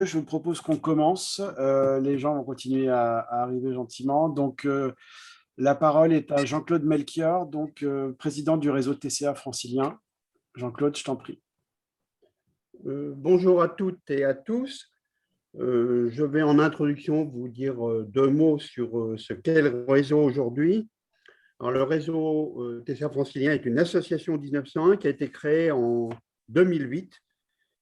Je vous propose qu'on commence. Les gens vont continuer à arriver gentiment. Donc, la parole est à Jean-Claude Melchior, donc président du réseau TCA francilien. Jean-Claude, je t'en prie. Bonjour à toutes et à tous. Je vais en introduction vous dire deux mots sur ce qu'est le réseau aujourd'hui. Alors, le réseau TCA francilien est une association 1901 qui a été créée en 2008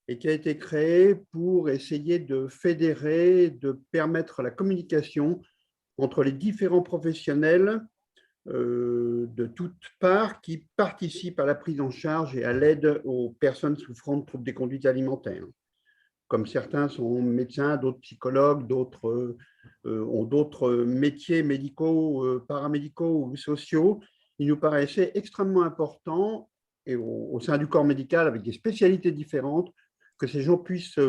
et qui a été créée pour essayer de fédérer, de permettre la communication entre les différents professionnels de toutes parts qui participent à la prise en charge et à l'aide aux personnes souffrant de troubles des conduites alimentaires. Comme certains sont médecins, d'autres psychologues, d'autres ont d'autres métiers médicaux, paramédicaux ou sociaux, il nous paraissait extrêmement important, et au sein du corps médical, avec des spécialités différentes, que ces gens puissent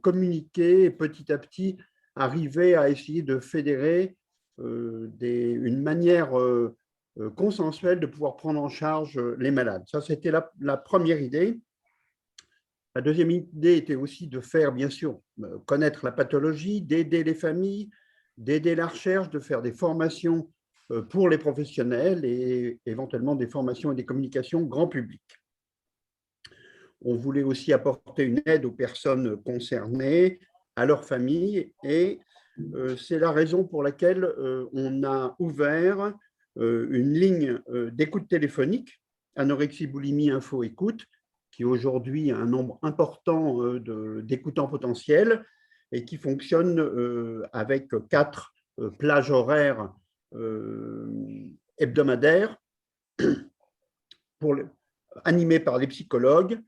communiquer et petit à petit arriver à essayer de fédérer une manière consensuelle de pouvoir prendre en charge les malades. Ça, c'était la première idée. La deuxième idée était aussi de faire, bien sûr, connaître la pathologie, d'aider les familles, d'aider la recherche, de faire des formations pour les professionnels et éventuellement des formations et des communications grand public. On voulait aussi apporter une aide aux personnes concernées, à leurs familles, et c'est la raison pour laquelle on a ouvert une ligne d'écoute téléphonique, anorexie, boulimie, info, écoute, qui aujourd'hui a un nombre important d'écoutants potentiels et qui fonctionne avec 4 plages horaires hebdomadaires animées par des psychologues,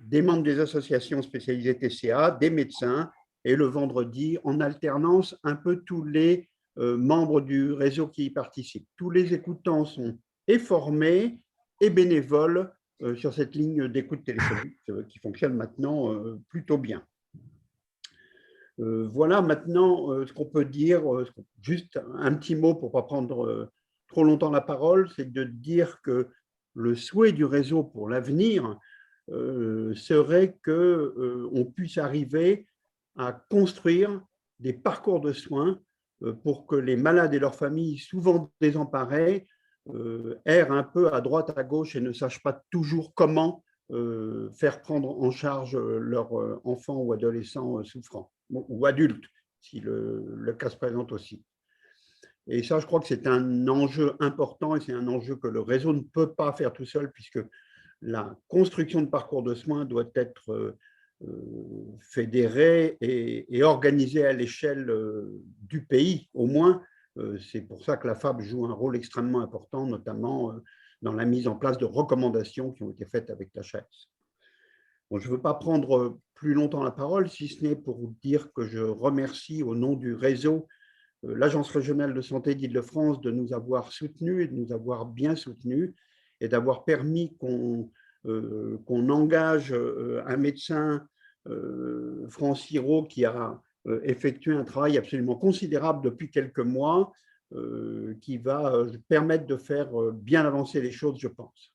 des membres des associations spécialisées TCA, des médecins, et le vendredi, en alternance, un peu tous les membres du réseau qui y participent. Tous les écoutants sont et formés et bénévoles sur cette ligne d'écoute téléphonique qui fonctionne maintenant plutôt bien. Voilà maintenant ce qu'on peut dire. Juste un petit mot pour ne pas prendre trop longtemps la parole, c'est de dire que le souhait du réseau pour l'avenir serait qu'on puisse arriver à construire des parcours de soins pour que les malades et leurs familles, souvent désemparés, errent un peu à droite, à gauche et ne sachent pas toujours comment faire prendre en charge leur enfant ou adolescent souffrant, ou adulte, si le cas se présente aussi. Et ça, je crois que c'est un enjeu important et c'est un enjeu que le réseau ne peut pas faire tout seul, puisque la construction de parcours de soins doit être fédérée et organisée à l'échelle du pays, au moins. C'est pour ça que la FAB joue un rôle extrêmement important, notamment dans la mise en place de recommandations qui ont été faites avec l'HAS. Bon, je ne veux pas prendre plus longtemps la parole, si ce n'est pour vous dire que je remercie au nom du réseau l'Agence régionale de santé d'Île-de-France de nous avoir soutenus et de nous avoir bien soutenus et d'avoir permis qu'on engage un médecin, Franck Sirot, qui a effectué un travail absolument considérable depuis quelques mois, qui va permettre de faire bien avancer les choses, je pense.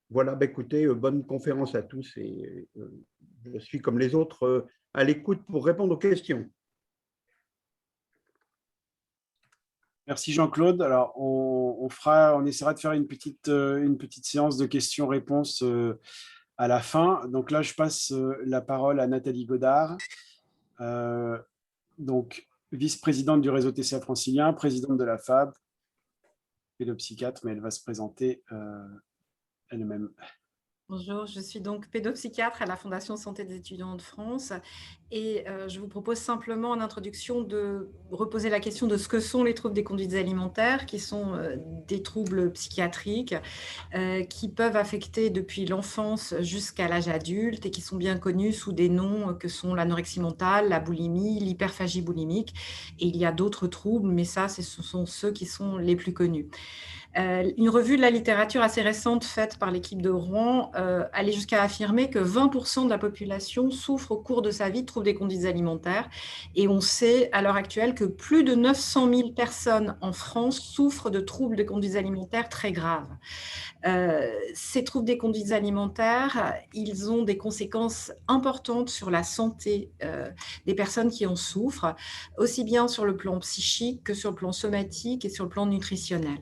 Voilà, écoutez, bonne conférence à tous et je suis comme les autres à l'écoute pour répondre aux questions. Merci Jean-Claude. Alors, on essaiera de faire une petite séance de questions-réponses à la fin. Donc là, je passe la parole à Nathalie Godard, donc vice-présidente du réseau TCA francilien, présidente de la FAB, pédopsychiatre, mais elle va se présenter elle-même. Bonjour, je suis donc pédopsychiatre à la Fondation Santé des étudiants de France et je vous propose simplement en introduction de reposer la question de ce que sont les troubles des conduites alimentaires, qui sont des troubles psychiatriques qui peuvent affecter depuis l'enfance jusqu'à l'âge adulte et qui sont bien connus sous des noms que sont l'anorexie mentale, la boulimie, l'hyperphagie boulimique, et il y a d'autres troubles, mais ça, ce sont ceux qui sont les plus connus. Une revue de la littérature assez récente faite par l'équipe de Rouen allait jusqu'à affirmer que 20% de la population souffre au cours de sa vie de troubles des conduites alimentaires. Et on sait à l'heure actuelle que plus de 900 000 personnes en France souffrent de troubles des conduites alimentaires très graves. Ces troubles des conduites alimentaires, ils ont des conséquences importantes sur la santé des personnes qui en souffrent, aussi bien sur le plan psychique que sur le plan somatique et sur le plan nutritionnel.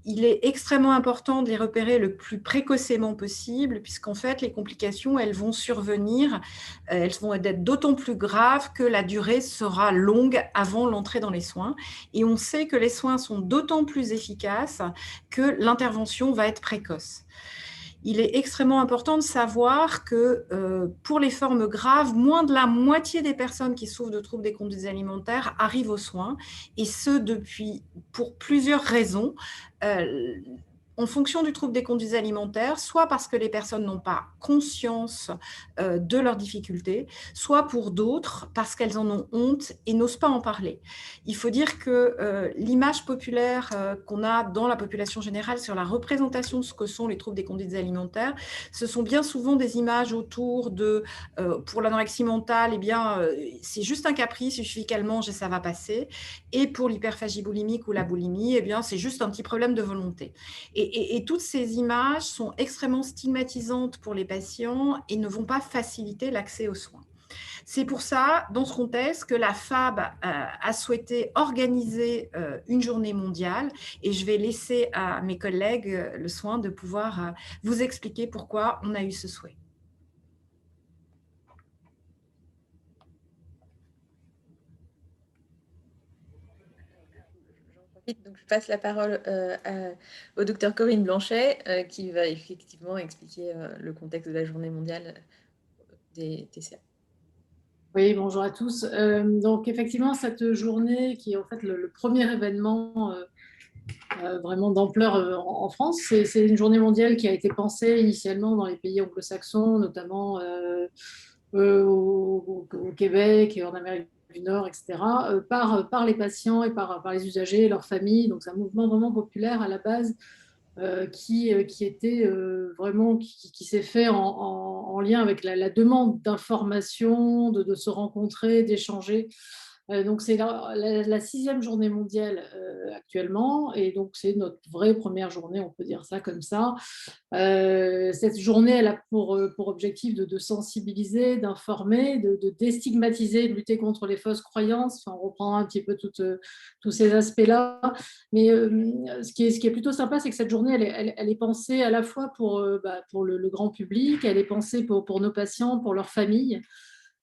Il est extrêmement important de les repérer le plus précocement possible, puisqu'en fait, les complications, elles vont survenir, elles vont être d'autant plus graves que la durée sera longue avant l'entrée dans les soins. Et on sait que les soins sont d'autant plus efficaces que l'intervention va être précoce. Il est extrêmement important de savoir que pour les formes graves, moins de la moitié des personnes qui souffrent de troubles des conduites alimentaires arrivent aux soins, et ce pour plusieurs raisons. En fonction du trouble des conduites alimentaires, soit parce que les personnes n'ont pas conscience de leurs difficultés, soit pour d'autres parce qu'elles en ont honte et n'osent pas en parler. Il faut dire que l'image populaire qu'on a dans la population générale sur la représentation de ce que sont les troubles des conduites alimentaires, ce sont bien souvent des images autour de, pour l'anorexie mentale, eh bien, c'est juste un caprice, il suffit qu'elle mange et ça va passer. Et pour l'hyperphagie boulimique ou la boulimie, eh bien, c'est juste un petit problème de volonté. Et toutes ces images sont extrêmement stigmatisantes pour les patients et ne vont pas faciliter l'accès aux soins. C'est pour ça, dans ce contexte, que la FAB a souhaité organiser une journée mondiale, et je vais laisser à mes collègues le soin de pouvoir vous expliquer pourquoi on a eu ce souhait. Donc, je passe la parole au docteur Corinne Blanchet, qui va effectivement expliquer le contexte de la journée mondiale des TCA. Oui, bonjour à tous. Donc, effectivement, cette journée qui est en fait le premier événement vraiment d'ampleur en France, c'est une journée mondiale qui a été pensée initialement dans les pays anglo-saxons, notamment au Québec et en Amérique du Nord, etc., par les patients et par les usagers, leurs familles. Donc, c'est un mouvement vraiment populaire à la base qui était vraiment, qui s'est fait en lien avec la demande d'information, de se rencontrer, d'échanger. Donc, c'est la 6e journée mondiale actuellement, et donc c'est notre vraie première journée, on peut dire ça comme ça. Cette journée, elle a pour objectif de sensibiliser, d'informer, de déstigmatiser, de lutter contre les fausses croyances. Enfin, on reprend un petit peu tous ces aspects-là. Mais ce qui est plutôt sympa, c'est que cette journée, elle est pensée à la fois pour le grand public, elle est pensée pour nos patients, pour leurs familles.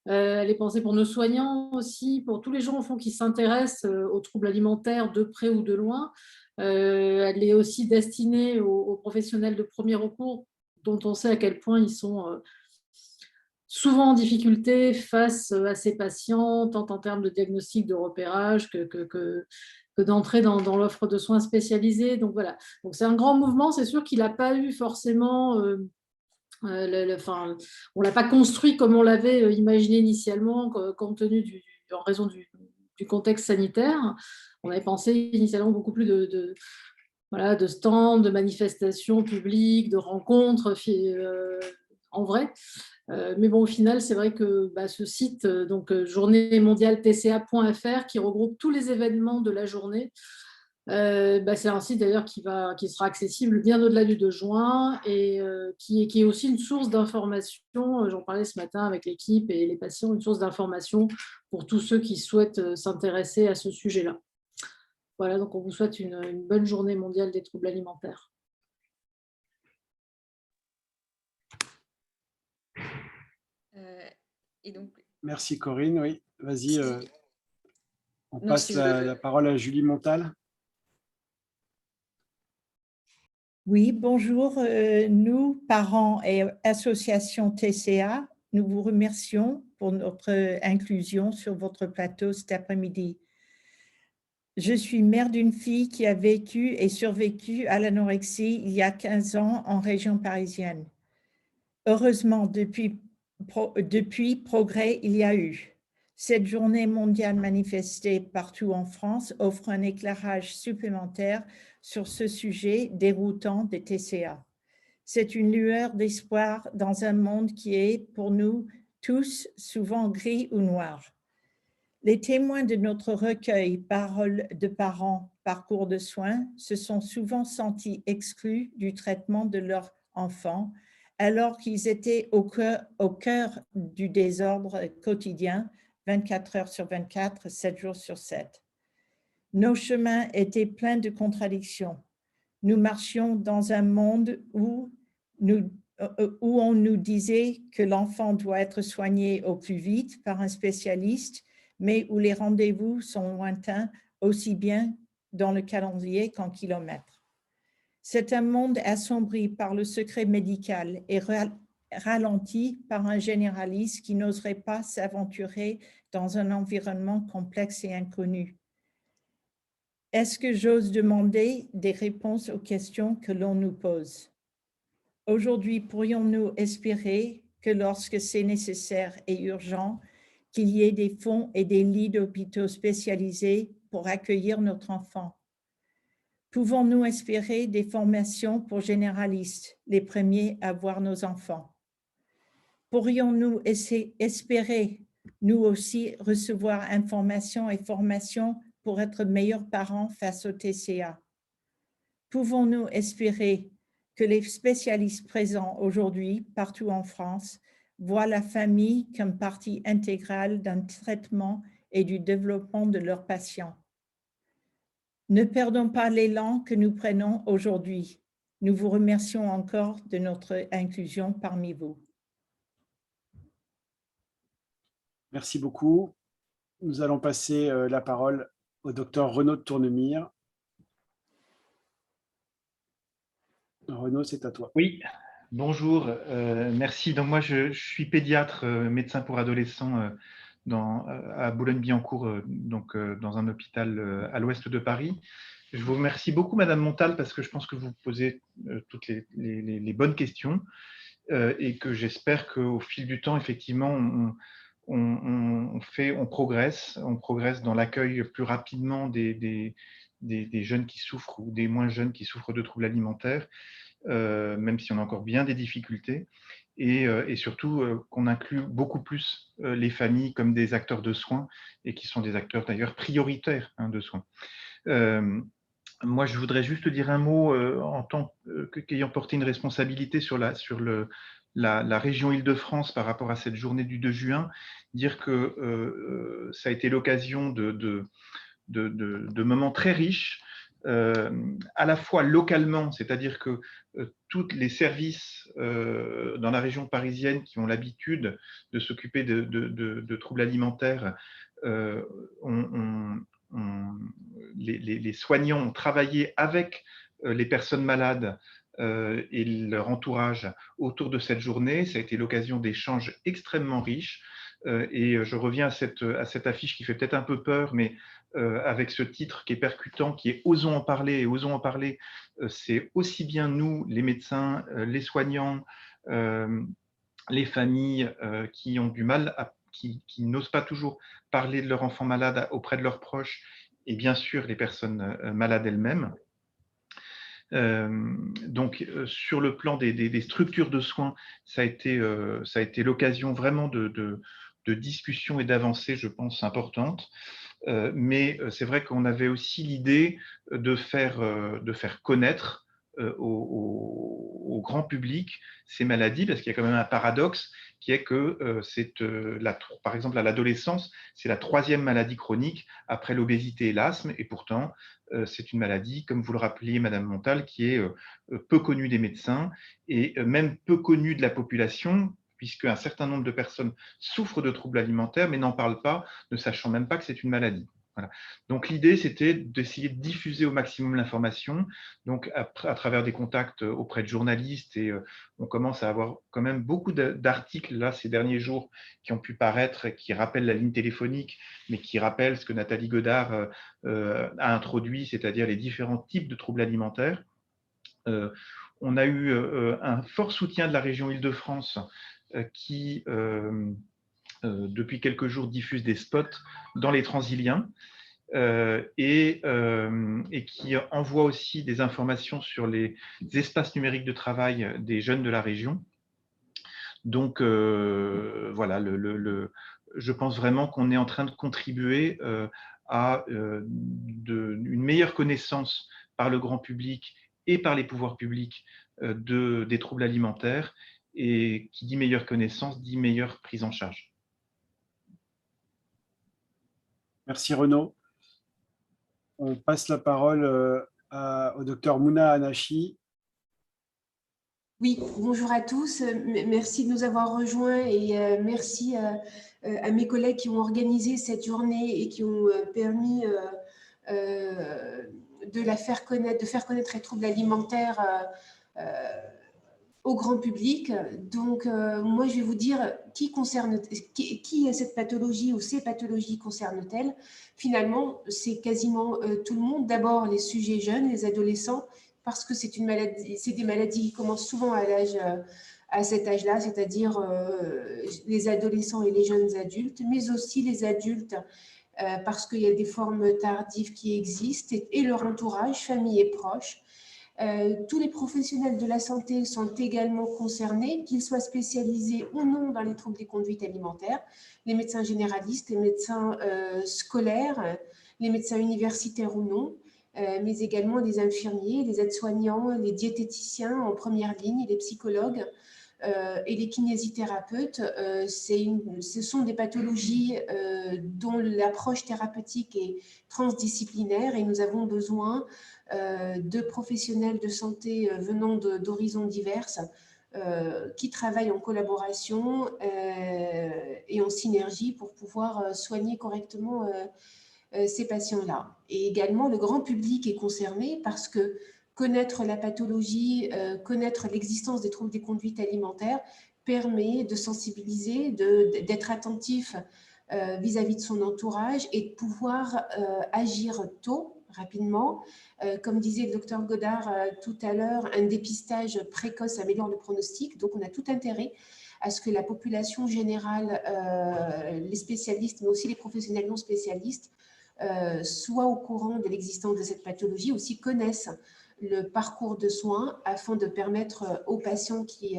Elle est pensée pour nos soignants aussi, pour tous les gens au fond qui s'intéressent aux troubles alimentaires de près ou de loin. Elle est aussi destinée aux professionnels de premier recours, dont on sait à quel point ils sont souvent en difficulté face à ces patients, tant en termes de diagnostic, de repérage que d'entrer dans l'offre de soins spécialisés. Donc voilà, donc c'est un grand mouvement. C'est sûr qu'il n'a pas eu forcément... on ne l'a pas construit comme on l'avait imaginé initialement, compte tenu en raison du contexte sanitaire. On avait pensé initialement beaucoup plus de stands, de manifestations publiques, de rencontres en vrai. Mais bon, au final, c'est vrai que ce site, donc journée mondiale TCA.fr, qui regroupe tous les événements de la journée, c'est un site d'ailleurs qui sera accessible bien au-delà du 2 juin, et qui est aussi une source d'information. J'en parlais ce matin avec l'équipe et les patients, une source d'information pour tous ceux qui souhaitent s'intéresser à ce sujet-là. Voilà, donc on vous souhaite une bonne journée mondiale des troubles alimentaires. Et donc... Merci Corinne, oui. Vas-y, on passe si la parole à Julie Montal. Oui, bonjour. Nous, parents et association TCA, nous vous remercions pour notre inclusion sur votre plateau cet après-midi. Je suis mère d'une fille qui a vécu et survécu à l'anorexie il y a 15 ans en région parisienne. Heureusement, depuis progrès, il y a eu. Cette journée mondiale manifestée partout en France offre un éclairage supplémentaire sur ce sujet déroutant des TCA. C'est une lueur d'espoir dans un monde qui est, pour nous tous, souvent gris ou noir. Les témoins de notre recueil « Paroles de parents, parcours de soins » se sont souvent sentis exclus du traitement de leurs enfants alors qu'ils étaient au cœur du désordre quotidien, 24 heures sur 24, 7 jours sur 7. Nos chemins étaient pleins de contradictions. Nous marchions dans un monde où on nous disait que l'enfant doit être soigné au plus vite par un spécialiste, mais où les rendez-vous sont lointains, aussi bien dans le calendrier qu'en kilomètres. C'est un monde assombri par le secret médical et ralenti par un généraliste qui n'oserait pas s'aventurer dans un environnement complexe et inconnu. Est-ce que j'ose demander des réponses aux questions que l'on nous pose? Aujourd'hui, pourrions-nous espérer que lorsque c'est nécessaire et urgent, qu'il y ait des fonds et des lits d'hôpitaux spécialisés pour accueillir notre enfant? Pouvons-nous espérer des formations pour généralistes, les premiers à voir nos enfants? Pourrions-nous espérer, nous aussi, recevoir informations et formations pour être meilleurs parents face au TCA? Pouvons-nous espérer que les spécialistes présents aujourd'hui, partout en France, voient la famille comme partie intégrale d'un traitement et du développement de leurs patients? Ne perdons pas l'élan que nous prenons aujourd'hui. Nous vous remercions encore de notre inclusion parmi vous. Merci beaucoup. Nous allons passer la parole au docteur Renaud de Tournemire. Renaud, c'est à toi. Oui, bonjour, merci. Donc moi, je suis pédiatre, médecin pour adolescents à Boulogne-Billancourt, dans un hôpital à l'ouest de Paris. Je vous remercie beaucoup, Madame Montal, parce que je pense que vous posez toutes les bonnes questions et que j'espère qu'au fil du temps, effectivement, on progresse dans l'accueil plus rapidement des jeunes qui souffrent ou des moins jeunes qui souffrent de troubles alimentaires, même si on a encore bien des difficultés, et surtout qu'on inclut beaucoup plus les familles comme des acteurs de soins, et qui sont des acteurs d'ailleurs prioritaires de soins. Moi, je voudrais juste dire un mot en tant qu'ayant porté une responsabilité sur la région Île-de-France par rapport à cette journée du 2 juin, dire que ça a été l'occasion de moments très riches, à la fois localement, c'est-à-dire que tous les services dans la région parisienne qui ont l'habitude de s'occuper de troubles alimentaires, les soignants ont travaillé avec les personnes malades et leur entourage autour de cette journée. Ça a été l'occasion d'échanges extrêmement riches. Et je reviens à cette affiche qui fait peut-être un peu peur, mais avec ce titre qui est percutant, qui est « Osons en parler ». Et osons en parler, c'est aussi bien nous, les médecins, les soignants, les familles qui ont du mal, qui n'osent pas toujours parler de leur enfant malade auprès de leurs proches, et bien sûr les personnes malades elles-mêmes. Donc, sur le plan des structures de soins, ça a été l'occasion vraiment de discussions et d'avancées, je pense, importantes. Mais c'est vrai qu'on avait aussi l'idée de faire connaître au grand public ces maladies, parce qu'il y a quand même un paradoxe qui est que par exemple à l'adolescence, c'est la 3e maladie chronique après l'obésité et l'asthme, et pourtant c'est une maladie, comme vous le rappeliez, Madame Montal, qui est peu connue des médecins et même peu connue de la population, puisque un certain nombre de personnes souffrent de troubles alimentaires, mais n'en parlent pas, ne sachant même pas que c'est une maladie. Voilà. Donc l'idée, c'était d'essayer de diffuser au maximum l'information, donc à travers des contacts auprès de journalistes, et on commence à avoir quand même beaucoup d'articles là ces derniers jours qui ont pu paraître, qui rappellent la ligne téléphonique, mais qui rappellent ce que Nathalie Godard a introduit, c'est-à-dire les différents types de troubles alimentaires. On a eu un fort soutien de la région Île-de-France qui, depuis quelques jours, diffuse des spots dans les Transiliens. et qui envoie aussi des informations sur les espaces numériques de travail des jeunes de la région. Donc, voilà, je pense vraiment qu'on est en train de contribuer à une meilleure connaissance par le grand public et par les pouvoirs publics des troubles alimentaires. Et qui dit meilleure connaissance, dit meilleure prise en charge. Merci Renaud. On passe la parole au docteur Mouna Anachi. Oui, bonjour à tous. Merci de nous avoir rejoints et merci à mes collègues qui ont organisé cette journée et qui ont permis de faire connaître les troubles alimentaires au grand public. Donc, moi, je vais vous dire qui cette pathologie ou ces pathologies concernent-elles. Finalement, c'est quasiment tout le monde. D'abord, les sujets jeunes, les adolescents, parce que c'est des maladies qui commencent souvent à cet âge-là, c'est-à-dire les adolescents et les jeunes adultes, mais aussi les adultes, parce qu'il y a des formes tardives qui existent, et leur entourage, famille et proches. Tous les professionnels de la santé sont également concernés, qu'ils soient spécialisés ou non dans les troubles des conduites alimentaires, les médecins généralistes, les médecins scolaires, les médecins universitaires ou non, mais également les infirmiers, les aides-soignants, les diététiciens en première ligne, les psychologues et les kinésithérapeutes. Ce sont des pathologies dont l'approche thérapeutique est transdisciplinaire et nous avons besoin de professionnels de santé venant d'horizons diverses qui travaillent en collaboration et en synergie pour pouvoir soigner correctement ces patients-là. Et également, le grand public est concerné parce que connaître la pathologie, connaître l'existence des troubles des conduites alimentaires permet de sensibiliser, d'être attentif vis-à-vis de son entourage et de pouvoir agir tôt, rapidement. Comme disait le docteur Godard tout à l'heure, un dépistage précoce améliore le pronostic, donc on a tout intérêt à ce que la population générale, les spécialistes, mais aussi les professionnels non spécialistes, soient au courant de l'existence de cette pathologie, aussi connaissent le parcours de soins afin de permettre aux patients qui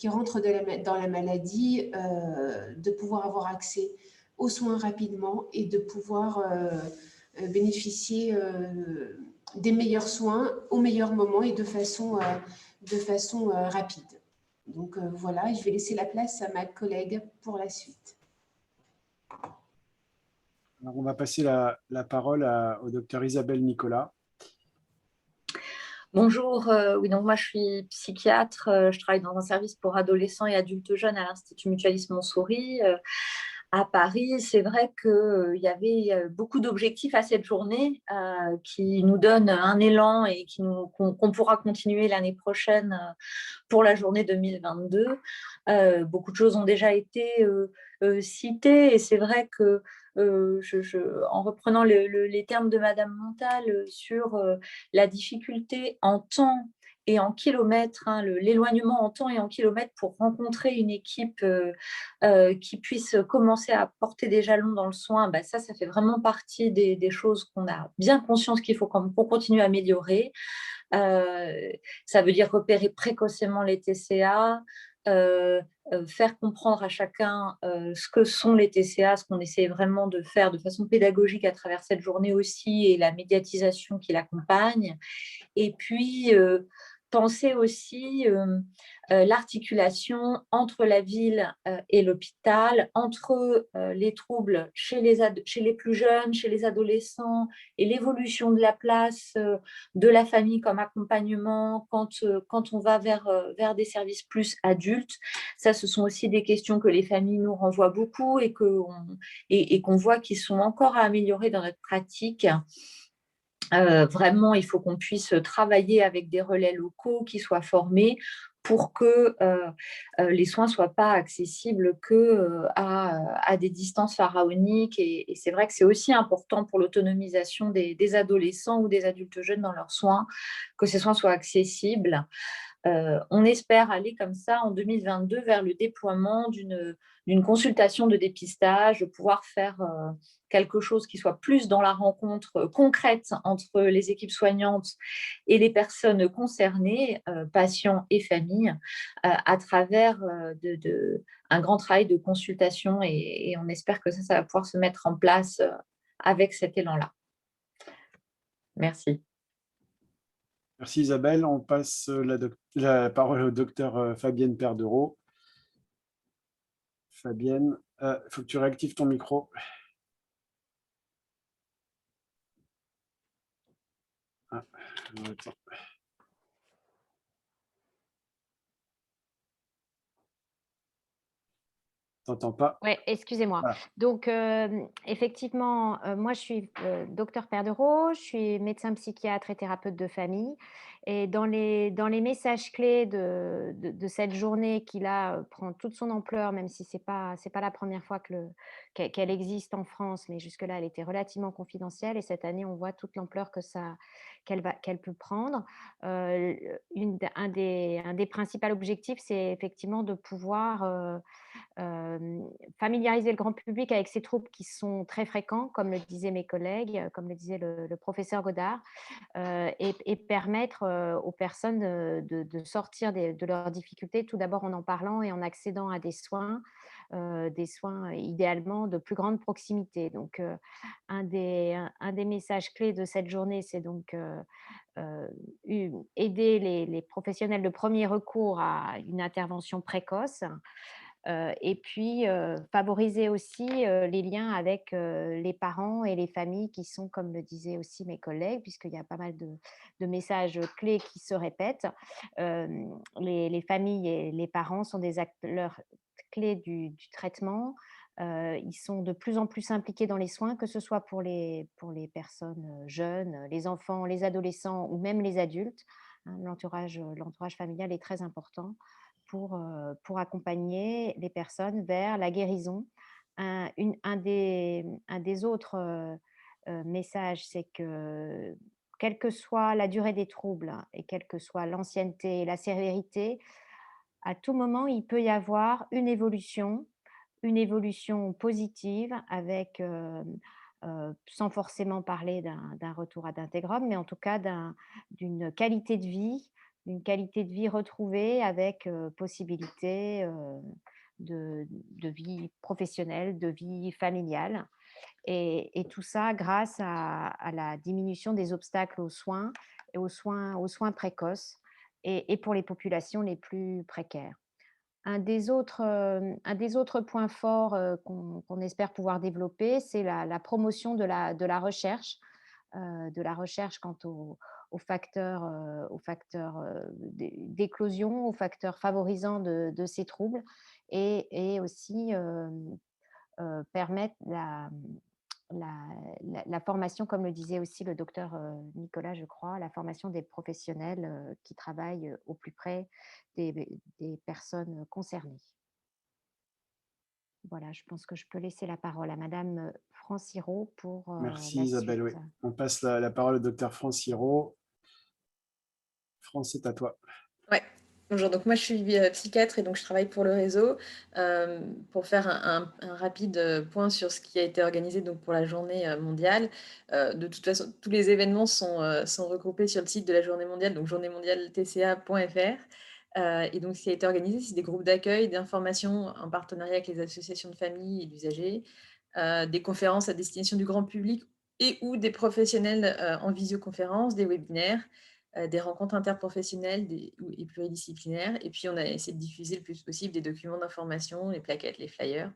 rentrent dans la maladie de pouvoir avoir accès aux soins rapidement et de pouvoir bénéficier des meilleurs soins au meilleur moment et de façon rapide. Donc voilà, je vais laisser la place à ma collègue pour la suite. Alors, on va passer la parole au docteur Isabelle Nicolas. Bonjour, oui, donc moi je suis psychiatre, je travaille dans un service pour adolescents et adultes jeunes à l'Institut Mutualiste Montsouris à Paris. C'est vrai qu'il y avait beaucoup d'objectifs à cette journée qui nous donnent un élan et qu'on pourra continuer l'année prochaine pour la journée 2022. Beaucoup de choses ont déjà été citées et c'est vrai que en reprenant les termes de Madame Montal sur la difficulté en temps et en kilomètres, l'éloignement en temps et en kilomètres pour rencontrer une équipe qui puisse commencer à porter des jalons dans le soin, ça fait vraiment partie des choses qu'on a bien conscience qu'il faut pour continuer à améliorer. Ça veut dire repérer précocement les TCA, faire comprendre à chacun ce que sont les TCA, ce qu'on essaie vraiment de faire de façon pédagogique à travers cette journée aussi et la médiatisation qui l'accompagne. Et puis, penser aussi l'articulation entre la ville et l'hôpital, entre les troubles chez les plus jeunes, chez les adolescents et l'évolution de la place de la famille comme accompagnement quand on va vers des services plus adultes. Ça, ce sont aussi des questions que les familles nous renvoient beaucoup et qu'on voit qui sont encore à améliorer dans notre pratique. Vraiment, il faut qu'on puisse travailler avec des relais locaux qui soient formés pour que les soins ne soient pas accessibles qu'à des distances pharaoniques. Et c'est vrai que c'est aussi important pour l'autonomisation des adolescents ou des adultes jeunes dans leurs soins, que ces soins soient accessibles. On espère aller comme ça en 2022 vers le déploiement d'une consultation de dépistage, de pouvoir faire quelque chose qui soit plus dans la rencontre concrète entre les équipes soignantes et les personnes concernées, patients et familles, à travers un grand travail de consultation et on espère que ça va pouvoir se mettre en place avec cet élan-là. Merci. Merci Isabelle. On passe la parole au docteur Fabienne Perdereau. Fabienne, il faut que tu réactives ton micro. Ah, attends. T'entends pas? Oui, excusez-moi. Voilà. Donc, effectivement, moi, je suis docteur Perdereau, je suis médecin psychiatre et thérapeute de famille. Et dans les messages clés de cette journée qui, là, prend toute son ampleur, même si ce n'est pas la première fois qu'elle existe en France, mais jusque-là, elle était relativement confidentielle. Et cette année, on voit toute l'ampleur qu'elle peut prendre. Un des principaux objectifs, c'est effectivement de pouvoir familiariser le grand public avec ces troubles qui sont très fréquents, comme le disaient mes collègues, comme le disait le professeur Godard, et permettre aux personnes de sortir de leurs difficultés, tout d'abord en parlant et en accédant à des soins idéalement de plus grande proximité. Donc, un des messages clés de cette journée, c'est donc aider les professionnels de premier recours à une intervention précoce. Et puis, favoriser aussi les liens avec les parents et les familles qui sont, comme le disaient aussi mes collègues, puisqu'il y a pas mal de messages clés qui se répètent. Les familles et les parents sont des acteurs clés du traitement. Ils sont de plus en plus impliqués dans les soins, que ce soit pour les personnes jeunes, les enfants, les adolescents ou même les adultes. Hein, l'entourage familial est très important pour accompagner les personnes vers la guérison. Un des autres messages, c'est que quelle que soit la durée des troubles et quelle que soit l'ancienneté et la sévérité, à tout moment, il peut y avoir une évolution positive avec, sans forcément parler d'un retour à d'intégrum, mais en tout cas d'une qualité de vie retrouvée avec possibilité de vie professionnelle, de vie familiale. Et tout ça grâce à la diminution des obstacles aux soins et aux soins précoces et pour les populations les plus précaires. Un des autres points forts qu'on espère pouvoir développer, c'est la promotion de la recherche quant aux facteurs d'éclosion, aux facteurs favorisants de ces troubles et aussi permettre la formation, comme le disait aussi le docteur Nicolas, je crois, la formation des professionnels qui travaillent au plus près des personnes concernées. Voilà, je pense que je peux laisser la parole à Madame Franciro pour Merci la Isabelle. Oui. suite. On passe la parole au docteur Franciro. France, c'est à toi. Ouais. Bonjour, donc moi je suis psychiatre et donc je travaille pour le réseau. Pour faire un rapide point sur ce qui a été organisé donc, pour la journée mondiale. De toute façon, tous les événements sont regroupés sur le site de la journée mondiale, donc journéemondiale-tca.fr. Et donc ce qui a été organisé, c'est des groupes d'accueil, d'information en partenariat avec les associations de familles et d'usagers, des conférences à destination du grand public et ou des professionnels en visioconférence, des webinaires, des rencontres interprofessionnelles et pluridisciplinaires. Et puis, on a essayé de diffuser le plus possible des documents d'information, les plaquettes, les flyers.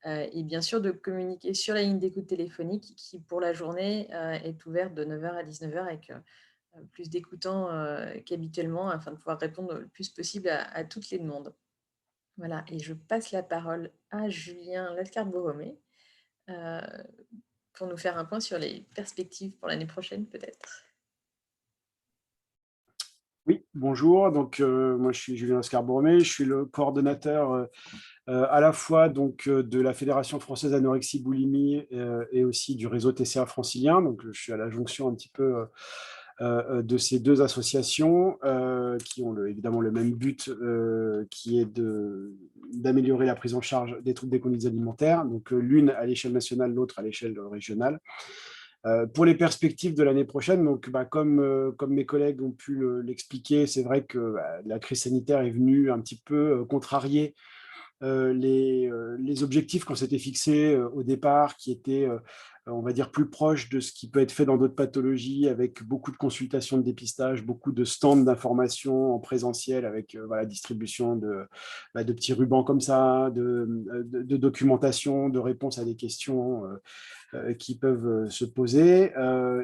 Et bien sûr, de communiquer sur la ligne d'écoute téléphonique qui, pour la journée, est ouverte de 9h à 19h avec plus d'écoutants qu'habituellement afin de pouvoir répondre le plus possible à toutes les demandes. Voilà, et je passe la parole à Julien Lascar-Borromée pour nous faire un point sur les perspectives pour l'année prochaine, peut-être. Oui, bonjour. Donc, moi, je suis Julien Lascar-Borromée. Je suis le coordonnateur à la fois donc, de la Fédération française anorexie boulimie et aussi du réseau TCA francilien. Donc, je suis à la jonction un petit peu de ces deux associations qui ont évidemment le même but, qui est d'améliorer la prise en charge des troubles des conduites alimentaires, donc l'une à l'échelle nationale, l'autre à l'échelle régionale. Pour les perspectives de l'année prochaine, donc, comme mes collègues ont pu l'expliquer, c'est vrai que la crise sanitaire est venue un petit peu contrarier les objectifs qu'on s'était fixés au départ, qui étaient, on va dire, plus proches de ce qui peut être fait dans d'autres pathologies, avec beaucoup de consultations de dépistage, beaucoup de stands d'information en présentiel, avec voilà, distribution de petits rubans comme ça, de documentation, de réponses à des questions qui peuvent se poser.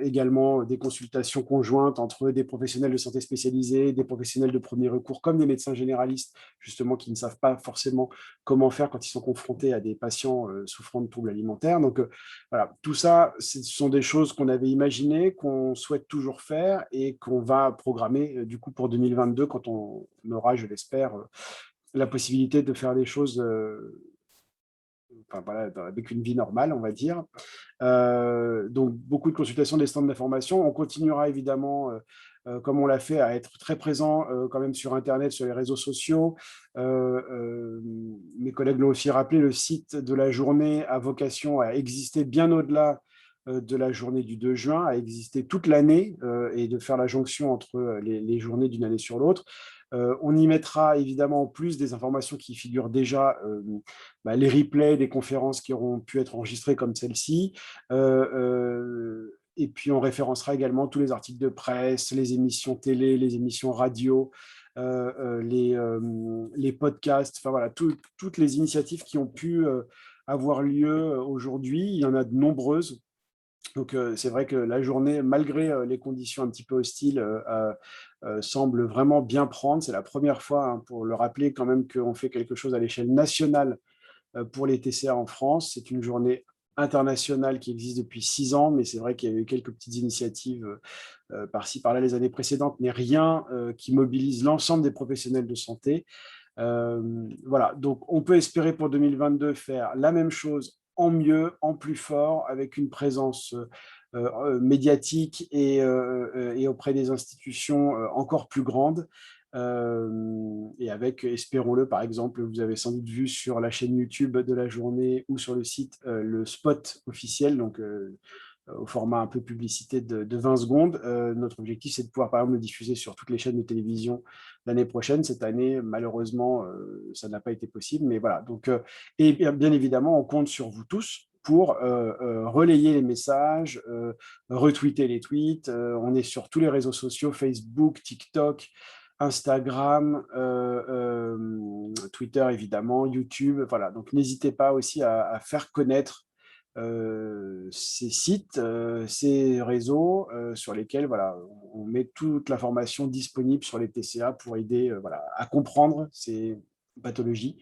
Également des consultations conjointes entre des professionnels de santé spécialisés, des professionnels de premier recours, comme des médecins généralistes, justement, qui ne savent pas forcément comment faire quand ils sont confrontés à des patients souffrant de troubles alimentaires. Donc voilà, tout ça, ce sont des choses qu'on avait imaginées, qu'on souhaite toujours faire et qu'on va programmer du coup pour 2022 quand on aura, je l'espère, la possibilité de faire des choses enfin, voilà, avec une vie normale, on va dire. Donc, beaucoup de consultations des stands d'information. On continuera évidemment, comme on l'a fait, à être très présent quand même sur Internet, sur les réseaux sociaux. Mes collègues l'ont aussi rappelé, le site de la journée a vocation à exister bien au-delà de la journée du 2 juin, à exister toute l'année et de faire la jonction entre les journées d'une année sur l'autre. On y mettra évidemment en plus des informations qui figurent déjà, les replays des conférences qui auront pu être enregistrées comme celle-ci. Et puis, on référencera également tous les articles de presse, les émissions télé, les émissions radio, les podcasts, enfin voilà, toutes les initiatives qui ont pu avoir lieu aujourd'hui. Il y en a de nombreuses. Donc, c'est vrai que la journée, malgré les conditions un petit peu hostiles, semble vraiment bien prendre. C'est la première fois, hein, pour le rappeler quand même, qu'on fait quelque chose à l'échelle nationale pour les TCA en France. C'est une journée internationale qui existe depuis 6 ans, mais c'est vrai qu'il y a eu quelques petites initiatives par-ci, par-là les années précédentes, mais rien qui mobilise l'ensemble des professionnels de santé. Voilà, donc on peut espérer pour 2022 faire la même chose en mieux, en plus fort, avec une présence médiatique et auprès des institutions encore plus grande. Et avec, espérons-le, par exemple, vous avez sans doute vu sur la chaîne YouTube de la journée ou sur le site le spot officiel, donc au format un peu publicité de 20 secondes. Notre objectif, c'est de pouvoir, par exemple, le diffuser sur toutes les chaînes de télévision l'année prochaine. Cette année, malheureusement, ça n'a pas été possible. Mais voilà. Donc, et bien évidemment, on compte sur vous tous pour relayer les messages, retweeter les tweets. On est sur tous les réseaux sociaux, Facebook, TikTok, Instagram, Twitter évidemment, YouTube. Voilà. Donc, n'hésitez pas aussi à faire connaître ces sites, ces réseaux sur lesquels voilà, on met toute l'information disponible sur les TCA pour aider voilà, à comprendre ces pathologies,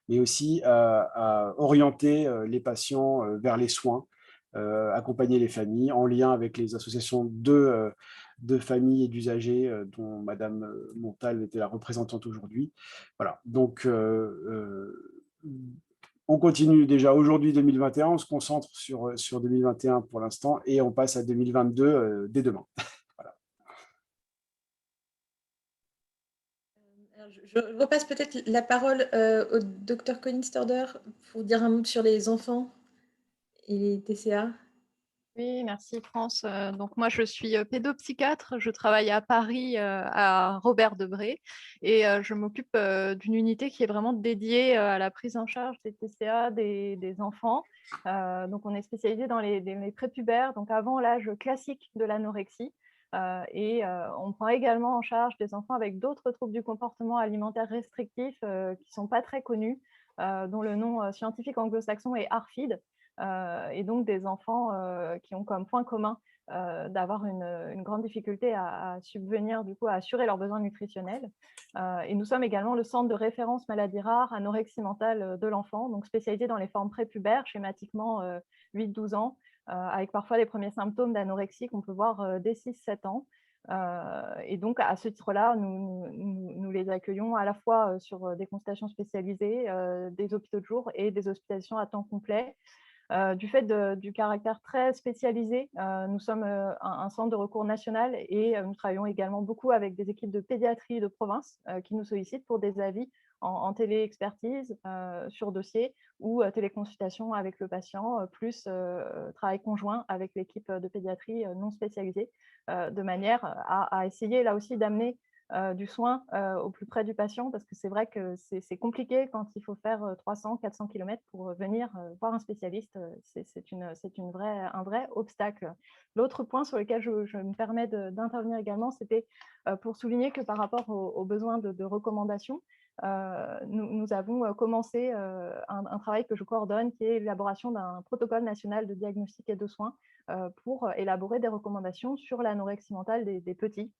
mais aussi à orienter les patients vers les soins, accompagner les familles en lien avec les associations de familles et d'usagers dont Madame Montal était la représentante aujourd'hui. Voilà, donc on continue déjà aujourd'hui 2021, on se concentre sur 2021 pour l'instant et on passe à 2022 dès demain. Voilà. Je repasse peut-être la parole au docteur Colin Sturder pour dire un mot sur les enfants et les TCA. Oui, merci France. Donc moi, je suis pédopsychiatre. Je travaille à Paris, à Robert Debré, et je m'occupe d'une unité qui est vraiment dédiée à la prise en charge des TCA des enfants. Donc on est spécialisé dans les prépubères, donc avant l'âge classique de l'anorexie. Et on prend également en charge des enfants avec d'autres troubles du comportement alimentaire restrictif qui ne sont pas très connus, dont le nom scientifique anglo-saxon est ARFID. Et donc des enfants qui ont comme point commun d'avoir une grande difficulté à subvenir, du coup, à assurer leurs besoins nutritionnels. Et nous sommes également le centre de référence maladies rares, anorexie mentale de l'enfant, donc spécialisé dans les formes prépubères, schématiquement 8-12 ans, avec parfois les premiers symptômes d'anorexie qu'on peut voir dès 6-7 ans. Et donc, à ce titre-là, nous les accueillons à la fois sur des consultations spécialisées, des hôpitaux de jour et des hospitalisations à temps complet. Du fait du caractère très spécialisé, nous sommes un centre de recours national et nous travaillons également beaucoup avec des équipes de pédiatrie de province qui nous sollicitent pour des avis en télé-expertise sur dossier ou téléconsultation avec le patient, plus travail conjoint avec l'équipe de pédiatrie non spécialisée, de manière à essayer là aussi d'amener du soin au plus près du patient, parce que c'est vrai que c'est compliqué quand il faut faire 300-400 km pour venir voir un spécialiste. C'est un vrai obstacle. L'autre point sur lequel je me permets d'intervenir également, c'était pour souligner que par rapport aux besoins de recommandations, nous avons commencé un travail que je coordonne, qui est l'élaboration d'un protocole national de diagnostic et de soins pour élaborer des recommandations sur l'anorexie mentale des petits.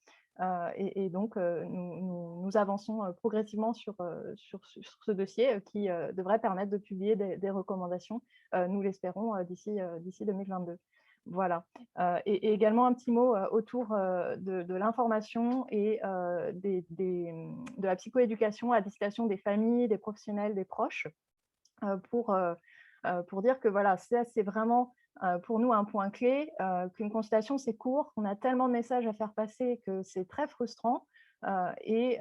Et donc, nous avançons progressivement sur ce dossier qui devrait permettre de publier des recommandations, nous l'espérons, d'ici 2022. Voilà. Et également un petit mot autour de l'information et de la psychoéducation à destination des familles, des professionnels, des proches, pour dire que voilà, c'est vraiment pour nous un point clé, qu'une consultation c'est court, qu'on a tellement de messages à faire passer que c'est très frustrant, et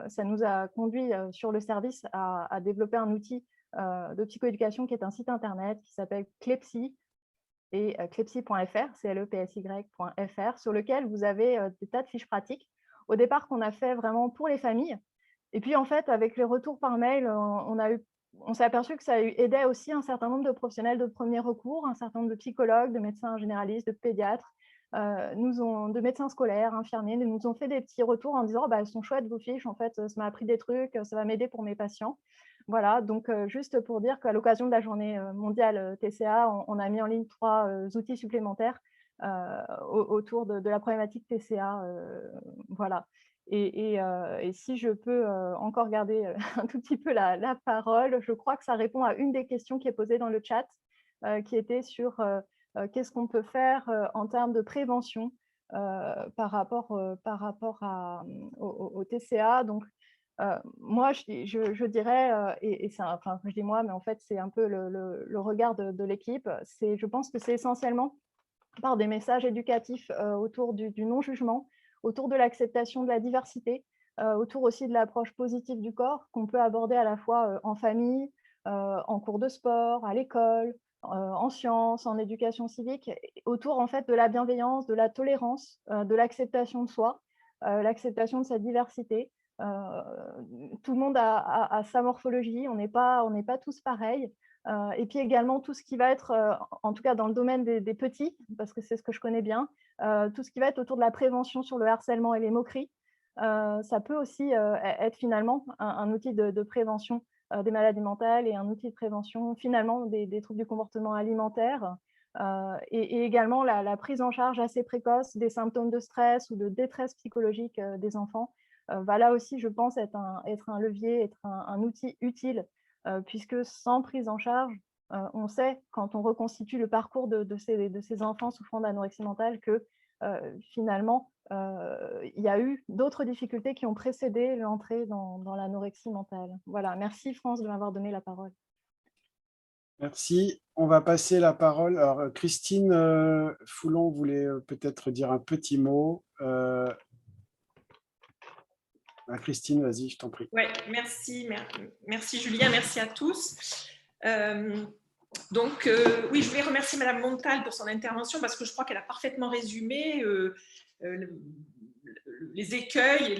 ça nous a conduit sur le service à développer un outil de psychoéducation qui est un site internet qui s'appelle Clepsy, et clepsy.fr, clepsy.fr, sur lequel vous avez des tas de fiches pratiques. Au départ, qu'on a fait vraiment pour les familles. Et puis, en fait, avec les retours par mail, on s'est aperçu que ça aidait aussi un certain nombre de professionnels de premier recours, un certain nombre de psychologues, de médecins généralistes, de pédiatres, de médecins scolaires, infirmiers, nous ont fait des petits retours en disant elles sont chouettes vos fiches, en fait, ça m'a appris des trucs, ça va m'aider pour mes patients. Voilà, donc juste pour dire qu'à l'occasion de la journée mondiale TCA, on a mis en ligne 3 outils supplémentaires autour de la problématique TCA. Voilà. Et si je peux encore garder un tout petit peu la parole, je crois que ça répond à une des questions qui est posée dans le chat, qui était sur qu'est-ce qu'on peut faire en termes de prévention par rapport au TCA. Donc, moi, je dirais, et enfin, je dis moi, mais en fait, c'est un peu le regard de l'équipe, je pense que c'est essentiellement par des messages éducatifs autour du non-jugement, autour de l'acceptation de la diversité, autour aussi de l'approche positive du corps qu'on peut aborder à la fois en famille, en cours de sport, à l'école, en sciences, en éducation civique, autour en fait de la bienveillance, de la tolérance, de l'acceptation de soi, l'acceptation de sa diversité. Tout le monde a sa morphologie, on n'est pas tous pareils. Et puis également tout ce qui va être, en tout cas dans le domaine des petits, parce que c'est ce que je connais bien, tout ce qui va être autour de la prévention sur le harcèlement et les moqueries, ça peut aussi être finalement un outil de prévention des maladies mentales et un outil de prévention finalement des troubles du comportement alimentaire, et également la prise en charge assez précoce des symptômes de stress ou de détresse psychologique des enfants va là aussi, je pense, être un levier, être un outil utile, puisque sans prise en charge, on sait, quand on reconstitue le parcours de ces enfants souffrant d'anorexie mentale, que finalement, il y a eu d'autres difficultés qui ont précédé l'entrée dans l'anorexie mentale. Voilà, merci France de m'avoir donné la parole. Merci. On va passer la parole. Alors, Christine Foulon voulait peut-être dire un petit mot. Christine, vas-y, je t'en prie. Oui, merci Julien, merci à tous. Donc, oui, je voulais remercier Madame Montal pour son intervention parce que je crois qu'elle a parfaitement résumé les écueils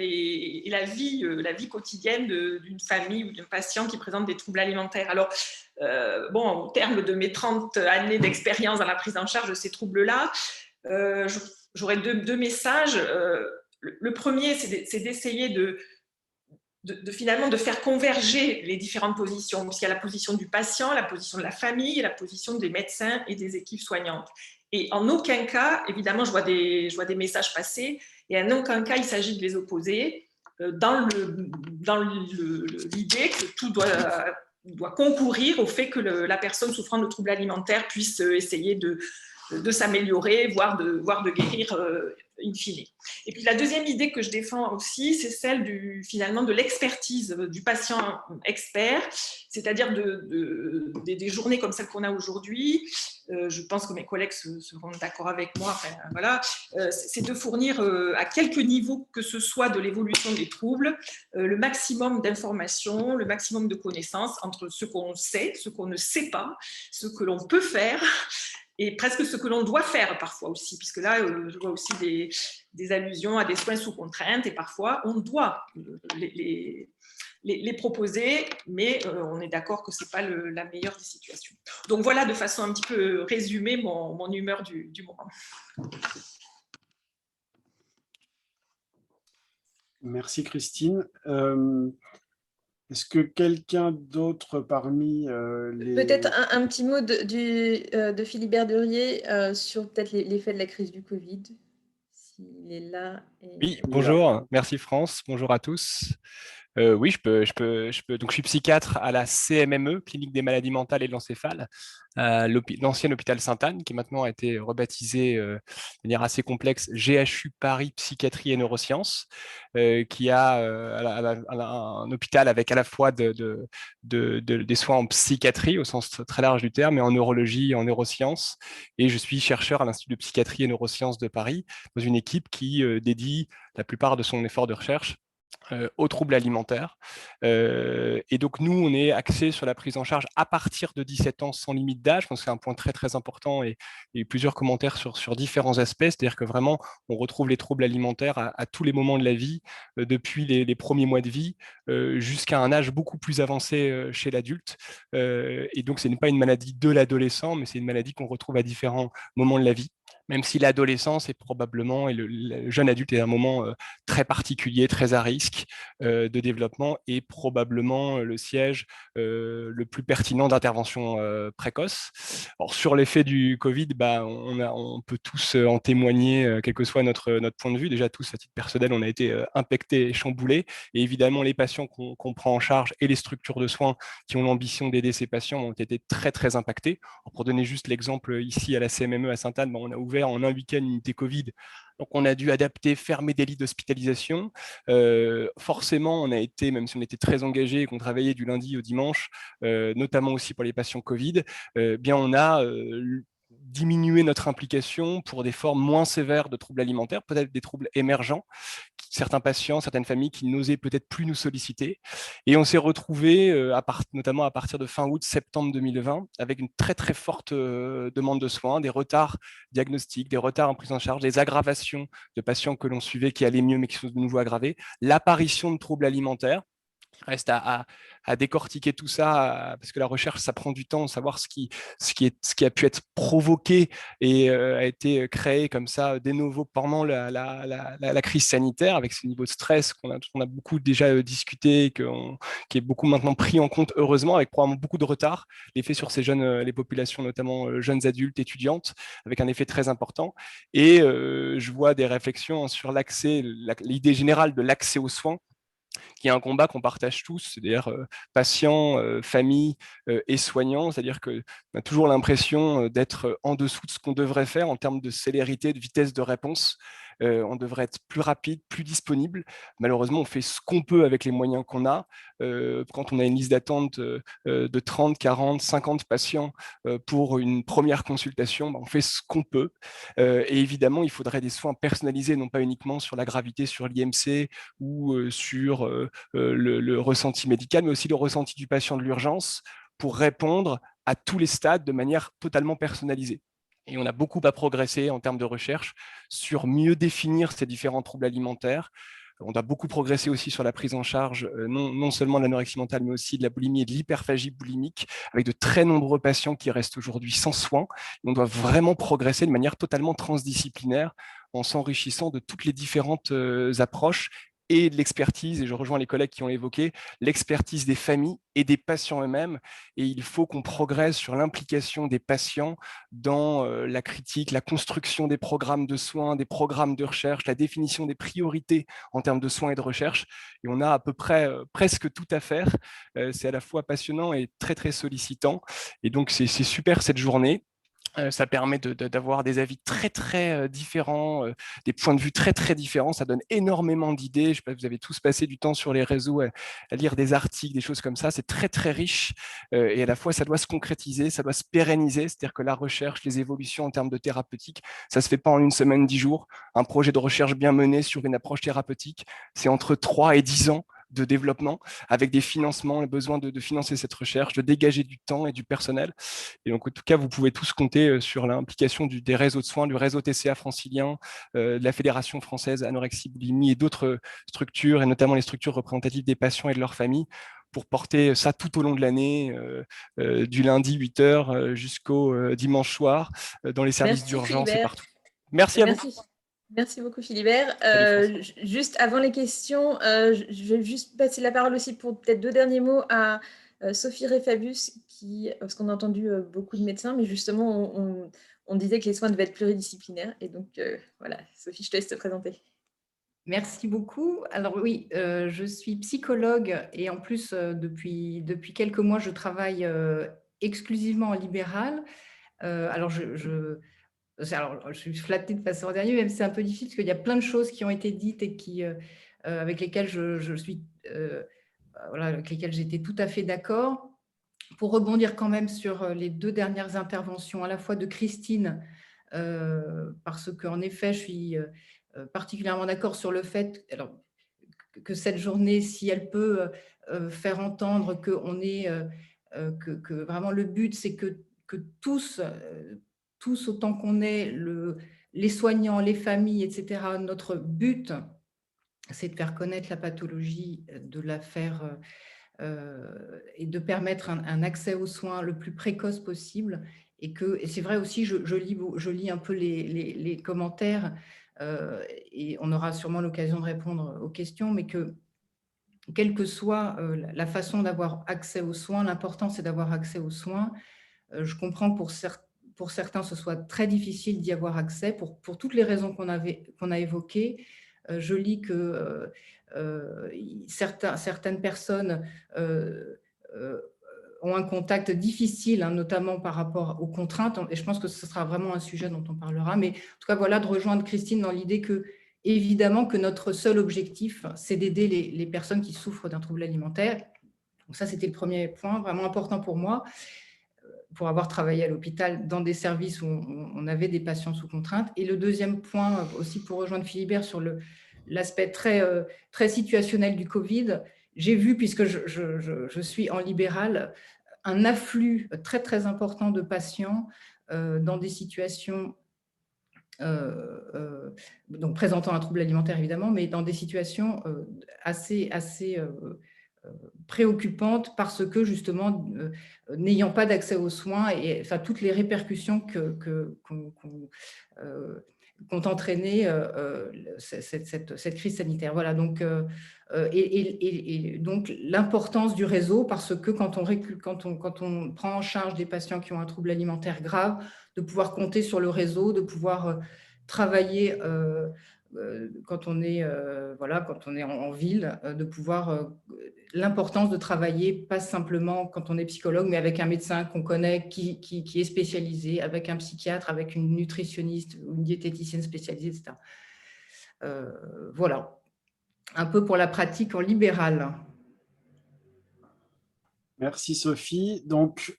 et la vie quotidienne d'une famille ou d'un patient qui présente des troubles alimentaires. Alors, bon, en termes de mes 30 années d'expérience dans la prise en charge de ces troubles-là, j'aurais deux messages. Le premier, c'est d'essayer finalement de faire converger les différentes positions, parce qu'il y a la position du patient, la position de la famille et la position des médecins et des équipes soignantes. Et en aucun cas, évidemment, je vois des messages passer, et en aucun cas, il s'agit de les opposer dans l'idée que tout doit concourir au fait que la personne souffrant de troubles alimentaires puisse essayer de s'améliorer, voire de guérir in fine. Et puis la deuxième idée que je défends aussi, c'est celle finalement de l'expertise du patient expert, c'est-à-dire des journées comme celle qu'on a aujourd'hui. Je pense que mes collègues seront d'accord avec moi. Enfin, voilà, c'est de fournir à quelque niveau que ce soit de l'évolution des troubles, le maximum d'informations, le maximum de connaissances entre ce qu'on sait, ce qu'on ne sait pas, ce que l'on peut faire, et presque ce que l'on doit faire parfois aussi, puisque là, je vois aussi des allusions à des soins sous contrainte, et parfois, on doit les proposer, mais on est d'accord que ce n'est pas la meilleure des situations. Donc voilà, de façon un petit peu résumée, mon humeur du moment. Merci Christine. Est-ce que quelqu'un d'autre parmi les... Peut-être un petit mot de Philibert Durier sur peut-être l'effet de la crise du Covid, s'il est là. Oui, bonjour, merci France, bonjour à tous. Oui, je peux. Donc, je suis psychiatre à la CMME, Clinique des maladies mentales et de l'encéphale, l'ancien hôpital Sainte-Anne, qui maintenant a été rebaptisé de manière assez complexe GHU Paris Psychiatrie et Neurosciences, qui a un hôpital avec à la fois des soins en psychiatrie au sens très large du terme, et en neurologie et en neurosciences. Et je suis chercheur à l'Institut de psychiatrie et neurosciences de Paris, dans une équipe qui dédie la plupart de son effort de recherche aux troubles alimentaires. Et donc, nous, on est axé sur la prise en charge à partir de 17 ans sans limite d'âge. Je pense que c'est un point très, très important, et plusieurs commentaires sur différents aspects. C'est-à-dire que vraiment, on retrouve les troubles alimentaires à tous les moments de la vie, depuis les premiers mois de vie jusqu'à un âge beaucoup plus avancé chez l'adulte. Et donc, ce n'est pas une maladie de l'adolescent, mais c'est une maladie qu'on retrouve à différents moments de la vie, même si l'adolescence est probablement, et le jeune adulte est un moment très particulier, très à risque de développement, et probablement le siège le plus pertinent d'intervention précoce. Alors, sur l'effet du Covid, on peut tous en témoigner, quel que soit notre point de vue. Déjà, tous, à titre personnel, on a été impactés et chamboulés. Et évidemment, les patients qu'on prend en charge et les structures de soins qui ont l'ambition d'aider ces patients ont été très, très impactés. Alors, pour donner juste l'exemple, ici à la CMME à Sainte-Anne, on a ouvert en un week-end une unité Covid. Donc, on a dû adapter, fermer des lits d'hospitalisation. Forcément, on a été, même si on était très engagés et qu'on travaillait du lundi au dimanche, notamment aussi pour les patients Covid, bien on a diminué notre implication pour des formes moins sévères de troubles alimentaires, peut-être des troubles émergents, certains patients, certaines familles qui n'osaient peut-être plus nous solliciter. Et on s'est retrouvés, notamment à partir de fin août, septembre 2020, avec une très très forte demande de soins, des retards diagnostiques, des retards en prise en charge, des aggravations de patients que l'on suivait qui allaient mieux mais qui sont de nouveau aggravés, l'apparition de troubles alimentaires. Reste à décortiquer tout ça, parce que la recherche, ça prend du temps, savoir ce qui a pu être provoqué et a été créé comme ça de novo pendant la crise sanitaire, avec ce niveau de stress qu'on a beaucoup déjà discuté, qui est beaucoup maintenant pris en compte, heureusement, avec probablement beaucoup de retard, l'effet sur ces jeunes, les populations, notamment jeunes adultes, étudiantes, avec un effet très important. Et je vois des réflexions sur l'accès, l'idée générale de l'accès aux soins, qui est un combat qu'on partage tous, c'est-à-dire patients, familles et soignants, c'est-à-dire qu'on a toujours l'impression d'être en dessous de ce qu'on devrait faire en termes de célérité, de vitesse de réponse. On devrait être plus rapide, plus disponible. Malheureusement, on fait ce qu'on peut avec les moyens qu'on a. Quand on a une liste d'attente de 30, 40, 50 patients pour une première consultation, on fait ce qu'on peut. Et évidemment, il faudrait des soins personnalisés, non pas uniquement sur la gravité, sur l'IMC ou sur le ressenti médical, mais aussi le ressenti du patient de l'urgence, pour répondre à tous les stades de manière totalement personnalisée. Et on a beaucoup à progresser en termes de recherche sur mieux définir ces différents troubles alimentaires. On a beaucoup progressé aussi sur la prise en charge, non seulement de l'anorexie mentale, mais aussi de la boulimie et de l'hyperphagie boulimique, avec de très nombreux patients qui restent aujourd'hui sans soins. On doit vraiment progresser de manière totalement transdisciplinaire, en s'enrichissant de toutes les différentes approches et de l'expertise, et je rejoins les collègues qui ont évoqué, l'expertise des familles et des patients eux-mêmes. Et il faut qu'on progresse sur l'implication des patients dans la critique, la construction des programmes de soins, des programmes de recherche, la définition des priorités en termes de soins et de recherche. Et on a à peu près presque tout à faire. C'est à la fois passionnant et très, très sollicitant. Et donc, c'est super cette journée. Ça permet d'avoir des avis très, très différents, des points de vue très, très différents. Ça donne énormément d'idées. Je ne sais pas, vous avez tous passé du temps sur les réseaux à lire des articles, des choses comme ça. C'est très, très riche. Et à la fois, ça doit se concrétiser, ça doit se pérenniser. C'est-à-dire que la recherche, les évolutions en termes de thérapeutique, ça ne se fait pas en une semaine, 10 jours. Un projet de recherche bien mené sur une approche thérapeutique, c'est entre 3 et 10 ans de développement, avec des financements, le besoin de financer cette recherche, de dégager du temps et du personnel. Et donc, en tout cas, vous pouvez tous compter sur l'implication des réseaux de soins, du réseau TCA francilien, de la Fédération française anorexie boulimie et d'autres structures, et notamment les structures représentatives des patients et de leurs familles, pour porter ça tout au long de l'année, du lundi 8h jusqu'au dimanche soir, dans les services d'urgence et partout. Merci à vous. Merci beaucoup Philibert. Juste avant les questions, je vais juste passer la parole aussi pour peut-être 2 derniers mots à Sophie Réfabus, parce qu'on a entendu beaucoup de médecins, mais justement on disait que les soins devaient être pluridisciplinaires. Et donc voilà, Sophie, je te laisse te présenter. Merci beaucoup. Alors oui, je suis psychologue et en plus, depuis quelques mois, je travaille exclusivement en libéral. Alors, je suis flattée de passer en dernier, même si c'est un peu difficile parce qu'il y a plein de choses qui ont été dites et avec lesquelles avec lesquelles j'étais tout à fait d'accord. Pour rebondir quand même sur les 2 dernières interventions, à la fois de Christine, parce qu'en effet, je suis particulièrement d'accord sur le fait que cette journée, si elle peut faire entendre que vraiment le but, c'est que tous, autant qu'on est, les soignants, les familles, etc., notre but, c'est de faire connaître la pathologie, de la faire et de permettre un accès aux soins le plus précoce possible. Et c'est vrai aussi, je lis un peu les commentaires et on aura sûrement l'occasion de répondre aux questions, mais que quelle que soit la façon d'avoir accès aux soins, l'important c'est d'avoir accès aux soins. Je comprends que pour certains, ce soit très difficile d'y avoir accès pour toutes les raisons qu'on a évoquées. Je lis que certaines personnes ont un contact difficile, hein, notamment par rapport aux contraintes, et je pense que ce sera vraiment un sujet dont on parlera. Mais en tout cas, voilà, de rejoindre Christine dans l'idée que, évidemment, que notre seul objectif, c'est d'aider les personnes qui souffrent d'un trouble alimentaire. Donc ça, c'était le premier point vraiment important pour moi, pour avoir travaillé à l'hôpital dans des services où on avait des patients sous contrainte. Et le deuxième point, aussi pour rejoindre Philibert sur l'aspect très, très situationnel du Covid, j'ai vu, puisque je suis en libéral, un afflux très, très important de patients dans des situations, donc présentant un trouble alimentaire évidemment, mais dans des situations assez préoccupante parce que justement, n'ayant pas d'accès aux soins et enfin, toutes les répercussions qu'ont entraîné cette crise sanitaire. Voilà, donc, et donc l'importance du réseau, parce que quand on prend en charge des patients qui ont un trouble alimentaire grave, de pouvoir compter sur le réseau, de pouvoir travailler quand on est en ville, de pouvoir l'importance de travailler, pas simplement quand on est psychologue, mais avec un médecin qu'on connaît, qui est spécialisé, avec un psychiatre, avec une nutritionniste ou une diététicienne spécialisée, etc. Voilà, un peu pour la pratique en libéral. Merci Sophie. Donc,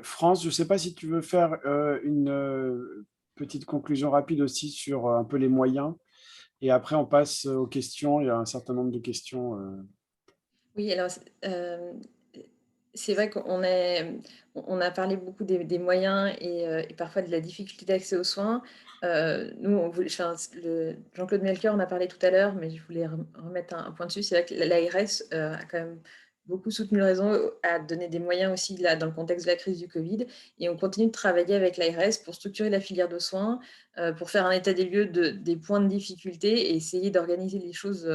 France, je ne sais pas si tu veux faire une petite conclusion rapide aussi sur un peu les moyens. Et après, on passe aux questions. Il y a un certain nombre de questions. Oui, alors c'est vrai qu'on a parlé beaucoup des moyens et parfois de la difficulté d'accès aux soins. Nous, Jean-Claude Melchior en a parlé tout à l'heure, mais je voulais remettre un point dessus. C'est vrai que l'ARS a quand même beaucoup soutenu le réseau, a donné des moyens aussi là, dans le contexte de la crise du Covid. Et on continue de travailler avec l'ARS pour structurer la filière de soins, pour faire un état des lieux des points de difficulté et essayer d'organiser les choses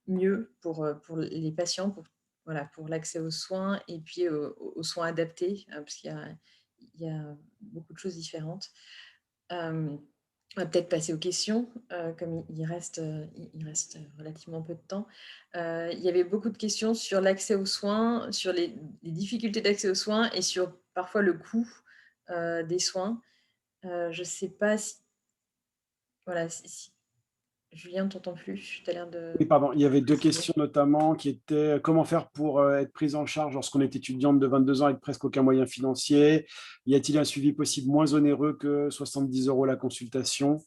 mieux pour les patients, pour l'accès aux soins et puis aux soins adaptés, parce qu'il y a beaucoup de choses différentes. On va peut-être passer aux questions, comme il reste relativement peu de temps. Il y avait beaucoup de questions sur l'accès aux soins, sur les difficultés d'accès aux soins et sur parfois le coût des soins. Je ne sais pas si... Voilà, Julien, tu n'entends plus, tu as l'air de... Oui, pardon. Il y avait deux questions notamment qui étaient comment faire pour être prise en charge lorsqu'on est étudiante de 22 ans avec presque aucun moyen financier? Y a-t-il un suivi possible moins onéreux que 70 € la consultation?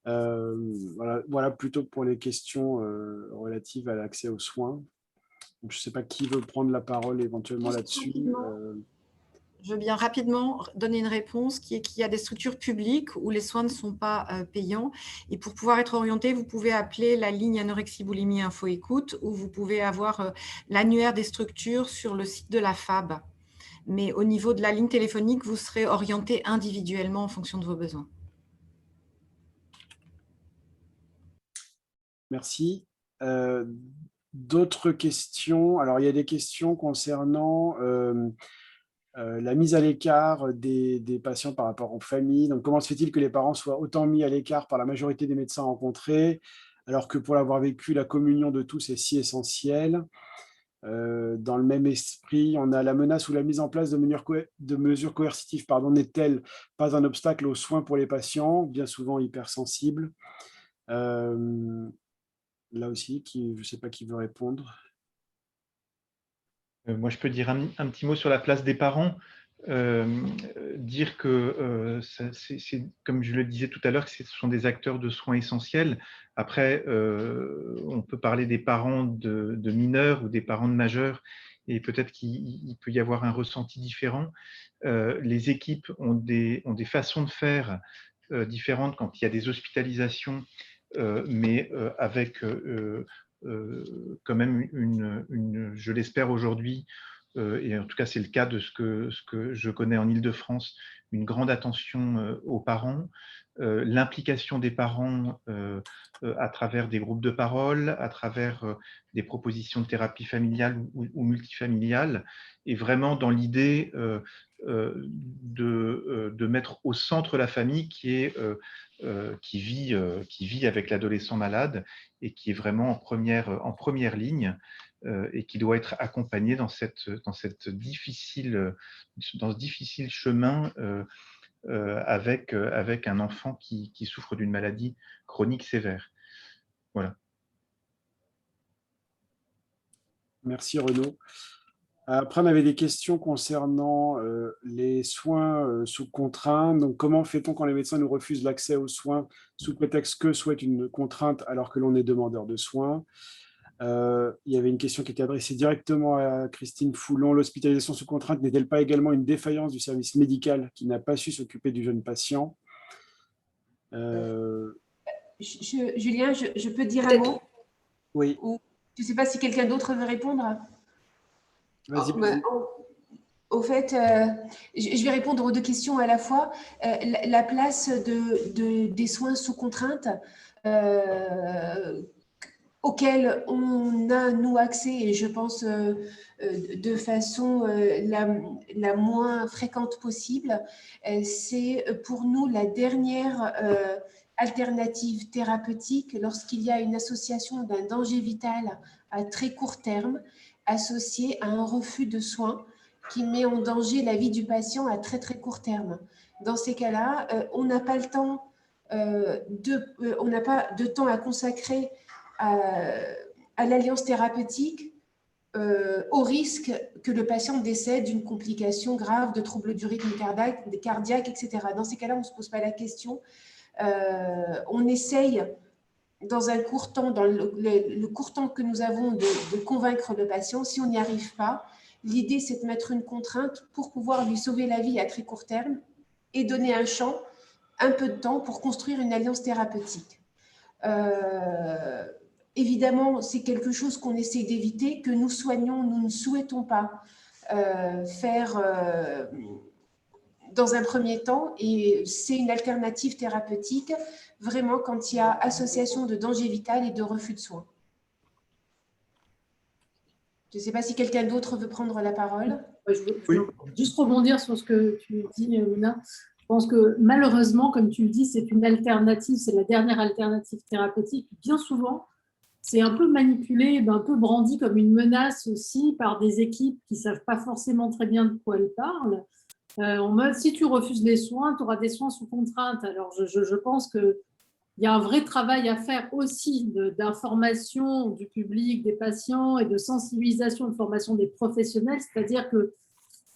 Voilà plutôt pour les questions relatives à l'accès aux soins. Donc, je ne sais pas qui veut prendre la parole éventuellement là-dessus. Je veux bien rapidement donner une réponse qui est qu'il y a des structures publiques où les soins ne sont pas payants. Et pour pouvoir être orienté, vous pouvez appeler la ligne anorexie boulimie info écoute ou vous pouvez avoir l'annuaire des structures sur le site de la FAB. Mais au niveau de la ligne téléphonique, vous serez orienté individuellement en fonction de vos besoins. Merci. D'autres questions? Alors, il y a des questions concernant la mise à l'écart des patients par rapport aux familles. Donc, comment se fait-il que les parents soient autant mis à l'écart par la majorité des médecins rencontrés, alors que pour l'avoir vécu, la communion de tous est si essentielle? Dans le même esprit, on a la menace ou la mise en place de mesures coercitives n'est-elle pas un obstacle aux soins pour les patients, bien souvent hypersensibles? Là aussi, je ne sais pas qui veut répondre. Moi, je peux dire un petit mot sur la place des parents. Dire que, comme je le disais tout à l'heure, que ce sont des acteurs de soins essentiels. Après, on peut parler des parents de mineurs ou des parents de majeurs, et peut-être qu'il peut y avoir un ressenti différent. Les équipes ont des façons de faire différentes quand il y a des hospitalisations, mais avec quand même je l'espère aujourd'hui, et en tout cas c'est le cas de ce que je connais en Île-de-France, une grande attention aux parents, l'implication des parents à travers des groupes de parole, à travers des propositions de thérapie familiale ou multifamiliale, et vraiment dans l'idée de mettre au centre la famille qui vit avec l'adolescent malade et qui est vraiment en première ligne, et qui doit être accompagné dans ce difficile chemin avec un enfant qui souffre d'une maladie chronique sévère. Voilà. Merci Renaud. Après, on avait des questions concernant les soins sous contrainte. Donc, comment fait-on quand les médecins nous refusent l'accès aux soins sous prétexte que souhaitent une contrainte alors que l'on est demandeur de soins? Il y avait une question qui était adressée directement à Christine Foulon. L'hospitalisation sous contrainte n'est-elle pas également une défaillance du service médical qui n'a pas su s'occuper du jeune patient? Julien, je peux dire un mot? Oui. Je ne sais pas si quelqu'un d'autre veut répondre. Vas-y. Au fait, je vais répondre aux deux questions à la fois. La place des soins sous contrainte auxquels on a, nous, accès, et je pense de façon la moins fréquente possible, c'est pour nous la dernière alternative thérapeutique lorsqu'il y a une association d'un danger vital à très court terme associé à un refus de soins qui met en danger la vie du patient à très très court terme. Dans ces cas-là, on n'a pas le temps, on n'a pas de temps à consacrer à l'alliance thérapeutique au risque que le patient décède d'une complication grave de troubles du rythme cardiaque, etc. Dans ces cas-là, on ne se pose pas la question. On essaye dans un court temps, dans le court temps que nous avons de convaincre le patient. Si on n'y arrive pas, l'idée c'est de mettre une contrainte pour pouvoir lui sauver la vie à très court terme et donner un champ, un peu de temps pour construire une alliance thérapeutique. Évidemment, c'est quelque chose qu'on essaie d'éviter, que nous soignons, nous ne souhaitons pas faire dans un premier temps, et c'est une alternative thérapeutique vraiment quand il y a association de danger vital et de refus de soins. Je ne sais pas si quelqu'un d'autre veut prendre la parole. Je veux juste rebondir sur ce que tu dis, Mouna. Je pense que malheureusement, comme tu le dis, c'est une alternative, c'est la dernière alternative thérapeutique. Bien souvent, c'est un peu manipulé, un peu brandi comme une menace aussi par des équipes qui ne savent pas forcément très bien de quoi elles parlent. en mode, si tu refuses les soins, tu auras des soins sous contrainte. Alors, je pense qu'il y a un vrai travail à faire aussi d'information du public, des patients et de sensibilisation, de formation des professionnels. C'est-à-dire que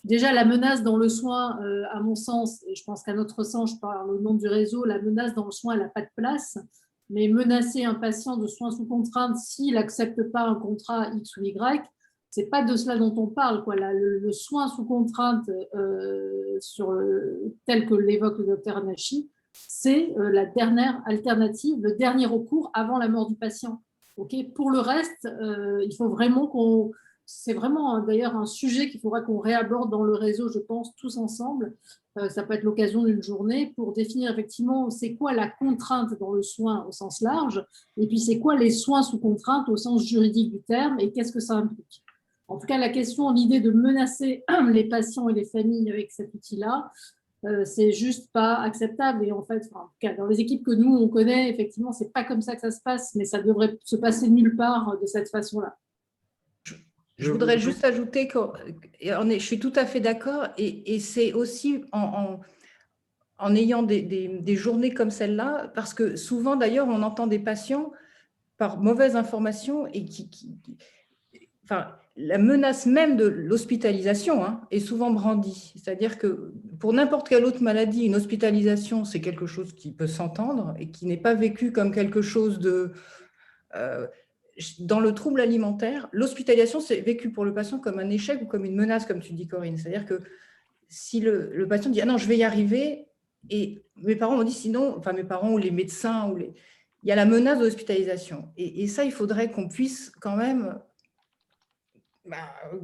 déjà, la menace dans le soin, à mon sens, et je pense qu'à notre sens, je parle au nom du réseau, la menace dans le soin, elle n'a pas de place. Mais menacer un patient de soins sous contrainte s'il n'accepte pas un contrat X ou Y, ce n'est pas de cela dont on parle, quoi. Le soin sous contrainte, tel que l'évoque le docteur Anachi, c'est la dernière alternative, le dernier recours avant la mort du patient. Okay, pour le reste, il faut vraiment qu'on... C'est vraiment d'ailleurs un sujet qu'il faudra qu'on réaborde dans le réseau, je pense, tous ensemble. Ça peut être l'occasion d'une journée pour définir effectivement c'est quoi la contrainte dans le soin au sens large, et puis c'est quoi les soins sous contrainte au sens juridique du terme, et qu'est-ce que ça implique. En tout cas, la question, l'idée de menacer les patients et les familles avec cet outil-là, c'est juste pas acceptable. Et en fait, en tout cas, dans les équipes que nous, on connaît, effectivement, c'est pas comme ça que ça se passe, mais ça devrait se passer nulle part de cette façon-là. Je voudrais juste ajouter que je suis tout à fait d'accord, et c'est aussi en ayant des journées comme celle-là, parce que souvent d'ailleurs on entend des patients par mauvaise information et enfin, la menace même de l'hospitalisation est souvent brandie. C'est-à-dire que pour n'importe quelle autre maladie, une hospitalisation, c'est quelque chose qui peut s'entendre et qui n'est pas vécu comme quelque chose de... dans le trouble alimentaire, l'hospitalisation, c'est vécu pour le patient comme un échec ou comme une menace, comme tu dis, Corinne. C'est-à-dire que si le patient dit « Ah non, je vais y arriver », et mes parents m'ont dit sinon, enfin mes parents ou les médecins, il y a la menace de l'hospitalisation. Et ça, il faudrait qu'on puisse quand même...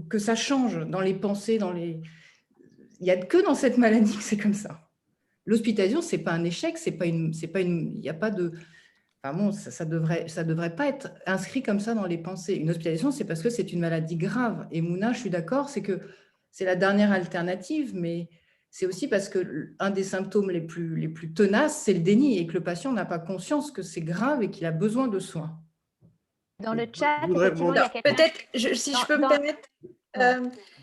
que ça change dans les pensées, il n'y a que dans cette maladie que c'est comme ça. L'hospitalisation, ce n'est pas un échec, il n'y a pas de... Enfin bon, ça devrait pas être inscrit comme ça dans les pensées. Une hospitalisation, c'est parce que c'est une maladie grave. Et Mouna, je suis d'accord, c'est que c'est la dernière alternative, mais c'est aussi parce qu'un des symptômes les plus tenaces, c'est le déni, et que le patient n'a pas conscience que c'est grave et qu'il a besoin de soins. Dans le chat, peut-être, si je peux me permettre.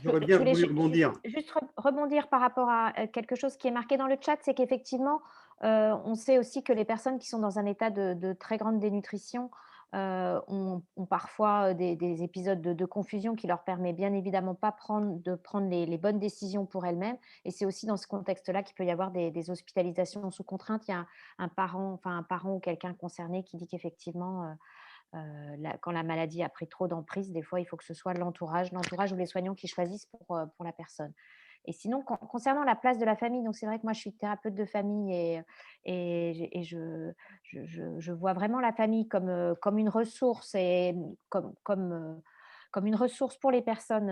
J'aurais bien voulu rebondir. Juste rebondir par rapport à quelque chose qui est marqué dans le chat, c'est qu'effectivement, on sait aussi que les personnes qui sont dans un état de très grande dénutrition ont parfois des épisodes de confusion qui leur permet bien évidemment pas de prendre les bonnes décisions pour elles-mêmes. Et c'est aussi dans ce contexte-là qu'il peut y avoir des hospitalisations sous contrainte. Il y a un parent ou quelqu'un concerné qui dit qu'effectivement... quand la maladie a pris trop d'emprise, des fois, il faut que ce soit l'entourage ou les soignants qui choisissent pour la personne. Et sinon, concernant la place de la famille, donc c'est vrai que moi, je suis thérapeute de famille et je vois vraiment la famille comme une ressource et comme une ressource pour les personnes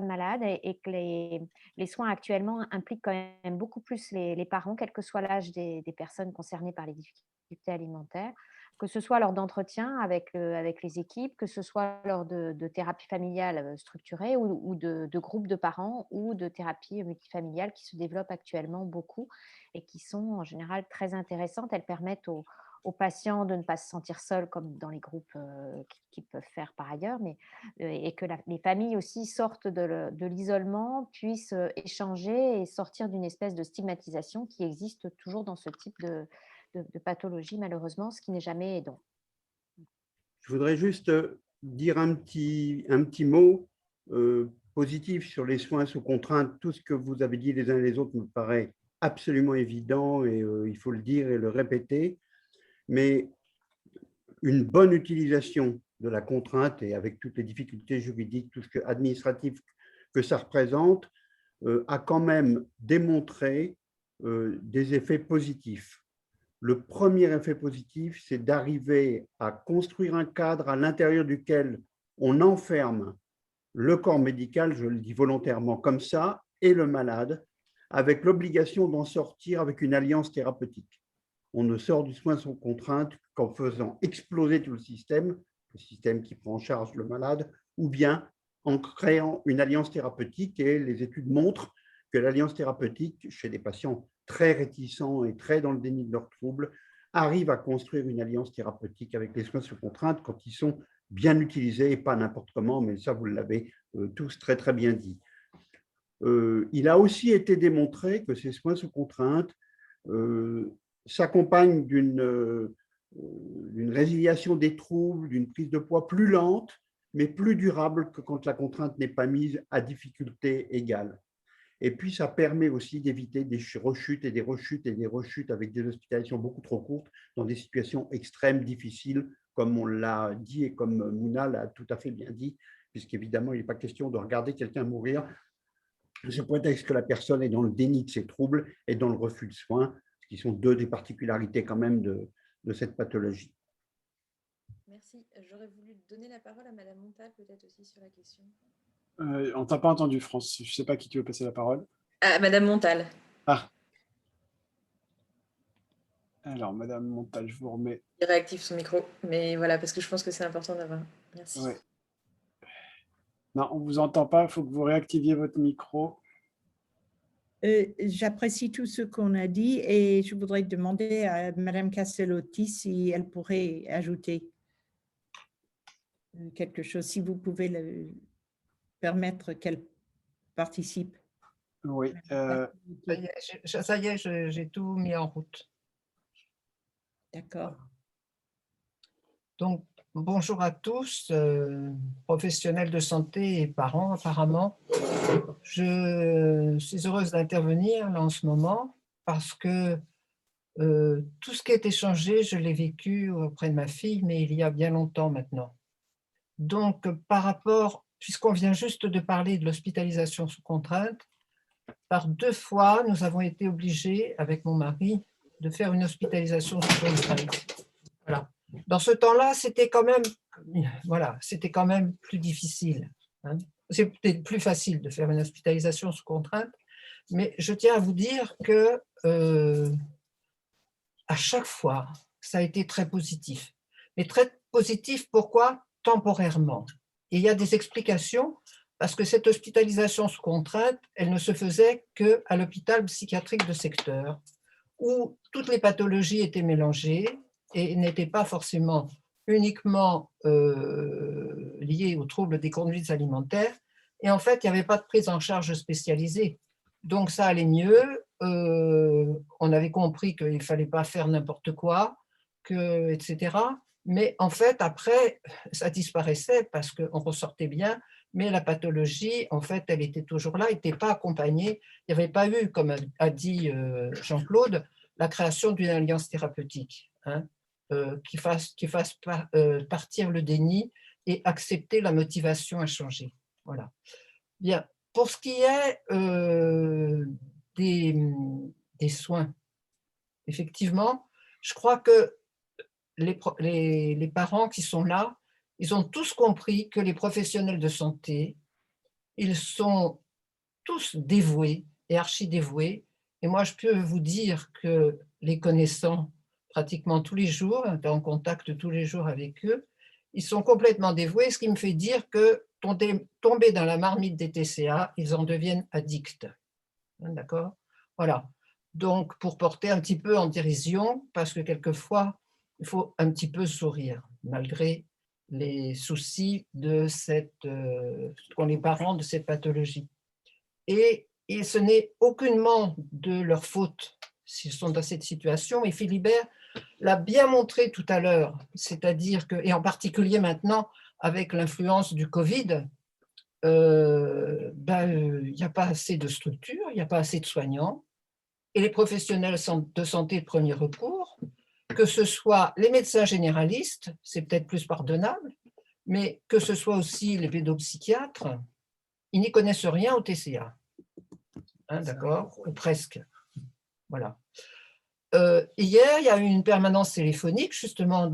malades, et que les soins actuellement impliquent quand même beaucoup plus les parents, quel que soit l'âge des personnes concernées par les difficultés alimentaires, que ce soit lors d'entretien avec les équipes, que ce soit lors de thérapie familiale structurée ou de groupes de parents ou de thérapie multifamiliale qui se développent actuellement beaucoup et qui sont en général très intéressantes. Elles permettent aux patients de ne pas se sentir seuls comme dans les groupes qu'ils peuvent faire par ailleurs, et que les familles aussi sortent de l'isolement, puissent échanger et sortir d'une espèce de stigmatisation qui existe toujours dans ce type de pathologie, malheureusement, ce qui n'est jamais aidant. Je voudrais juste dire un petit mot positif sur les soins sous contrainte. Tout ce que vous avez dit les uns et les autres me paraît absolument évident, et il faut le dire et le répéter. Mais une bonne utilisation de la contrainte, et avec toutes les difficultés juridiques, tout ce que administratif que ça représente, a quand même démontré des effets positifs. Le premier effet positif, c'est d'arriver à construire un cadre à l'intérieur duquel on enferme le corps médical, je le dis volontairement comme ça, et le malade, avec l'obligation d'en sortir avec une alliance thérapeutique. On ne sort du soin sous contrainte qu'en faisant exploser tout le système qui prend en charge le malade, ou bien en créant une alliance thérapeutique. Et les études montrent que l'alliance thérapeutique, chez des patients très réticents et très dans le déni de leurs troubles, arrive à construire une alliance thérapeutique avec les soins sous contrainte quand ils sont bien utilisés, et pas n'importe comment, mais ça, vous l'avez tous très, très bien dit. il a aussi été démontré que ces soins sous contrainte s'accompagnent d'une résiliation des troubles, d'une prise de poids plus lente, mais plus durable que quand la contrainte n'est pas mise à difficulté égale. Et puis, ça permet aussi d'éviter des rechutes et des rechutes et des rechutes avec des hospitalisations beaucoup trop courtes dans des situations extrêmes, difficiles, comme on l'a dit et comme Mouna l'a tout à fait bien dit, puisqu'évidemment, il n'est pas question de regarder quelqu'un mourir sous prétexte que la personne est dans le déni de ses troubles et dans le refus de soins, ce qui sont deux des particularités quand même de cette pathologie. Merci. J'aurais voulu donner la parole à Madame Montal, peut-être aussi sur la question. On ne t'a pas entendu, France. Je ne sais pas qui tu veux passer la parole. Madame Montal. Ah. Alors, Madame Montal, je vous remets. Il réactive son micro, mais voilà, parce que je pense que c'est important d'avoir. Merci. Ouais. Non, on ne vous entend pas. Il faut que vous réactiviez votre micro. J'apprécie tout ce qu'on a dit et je voudrais demander à Madame Castellotti si elle pourrait ajouter quelque chose, si vous pouvez permettre qu'elle participe. Oui. Ça y est, j'ai tout mis en route. D'accord. Donc, bonjour à tous, professionnels de santé et parents apparemment. Je suis heureuse d'intervenir là en ce moment parce que tout ce qui est échangé, je l'ai vécu auprès de ma fille, mais il y a bien longtemps maintenant. Donc, par rapport, puisqu'on vient juste de parler de l'hospitalisation sous contrainte, par 2 fois, nous avons été obligés, avec mon mari, de faire une hospitalisation sous contrainte. Voilà. Dans ce temps-là, c'était quand même plus difficile. Hein. C'est peut-être plus facile de faire une hospitalisation sous contrainte, mais je tiens à vous dire que à chaque fois, ça a été très positif. Mais très positif, pourquoi? Temporairement. Et il y a des explications, parce que cette hospitalisation sous contrainte, elle ne se faisait qu'à l'hôpital psychiatrique de secteur, où toutes les pathologies étaient mélangées et n'étaient pas forcément uniquement liées aux troubles des conduites alimentaires. Et en fait, il n'y avait pas de prise en charge spécialisée. Donc, ça allait mieux. On avait compris qu'il ne fallait pas faire n'importe quoi, etc. Mais en fait, après, ça disparaissait parce qu'on ressortait bien, mais la pathologie, en fait, elle était toujours là, elle n'était pas accompagnée. Il n'y avait pas eu, comme a dit Jean-Claude, la création d'une alliance thérapeutique hein, qui fasse partir le déni et accepter la motivation à changer. Voilà. Bien. Pour ce qui est des soins, effectivement, je crois que les parents qui sont là, ils ont tous compris que les professionnels de santé, ils sont tous dévoués et archi-dévoués. Et moi, je peux vous dire que les connaissant pratiquement tous les jours, en contact tous les jours avec eux, ils sont complètement dévoués, ce qui me fait dire que tomber dans la marmite des TCA, ils en deviennent addicts. D'accord? Voilà. Donc, pour porter un petit peu en dérision, parce que quelquefois, il faut un petit peu sourire, malgré les soucis qu'ont les parents de cette pathologie. Et ce n'est aucunement de leur faute s'ils sont dans cette situation. Et Philibert l'a bien montré tout à l'heure, c'est-à-dire que, et en particulier maintenant, avec l'influence du Covid, il n'y a pas assez de structures, il n'y a pas assez de soignants, et les professionnels de santé de premier recours, que ce soit les médecins généralistes, c'est peut-être plus pardonnable, mais que ce soit aussi les pédopsychiatres, ils n'y connaissent rien au TCA. Hein, d'accord? Ou presque. Voilà. Hier, il y a eu une permanence téléphonique, justement,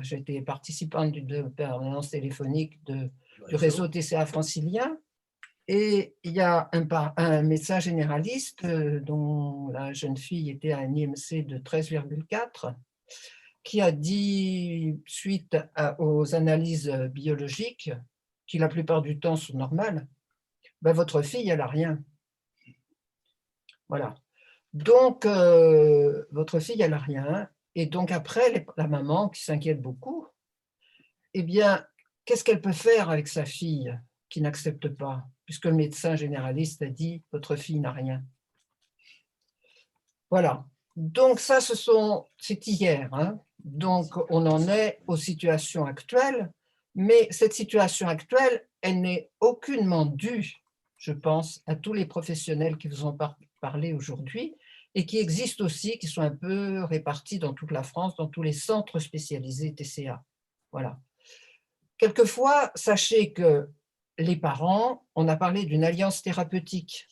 j'étais participante d'une permanence téléphonique du réseau TCA francilien, et il y a un médecin généraliste dont la jeune fille était à un IMC de 13,4, qui a dit, suite aux analyses biologiques, qui la plupart du temps sont normales, ben, votre fille, elle n'a rien. Voilà. Donc, votre fille, elle n'a rien. Et donc, après, la maman, qui s'inquiète beaucoup, eh bien, qu'est-ce qu'elle peut faire avec sa fille? qui n'acceptent pas, puisque le médecin généraliste a dit « votre fille n'a rien ». Voilà. Donc ça, c'est hier. Hein. Donc on en est aux situations actuelles, mais cette situation actuelle, elle n'est aucunement due, je pense, à tous les professionnels qui vous ont parlé aujourd'hui et qui existent aussi, qui sont un peu répartis dans toute la France, dans tous les centres spécialisés TCA. Voilà. Quelquefois, sachez que les parents, on a parlé d'une alliance thérapeutique.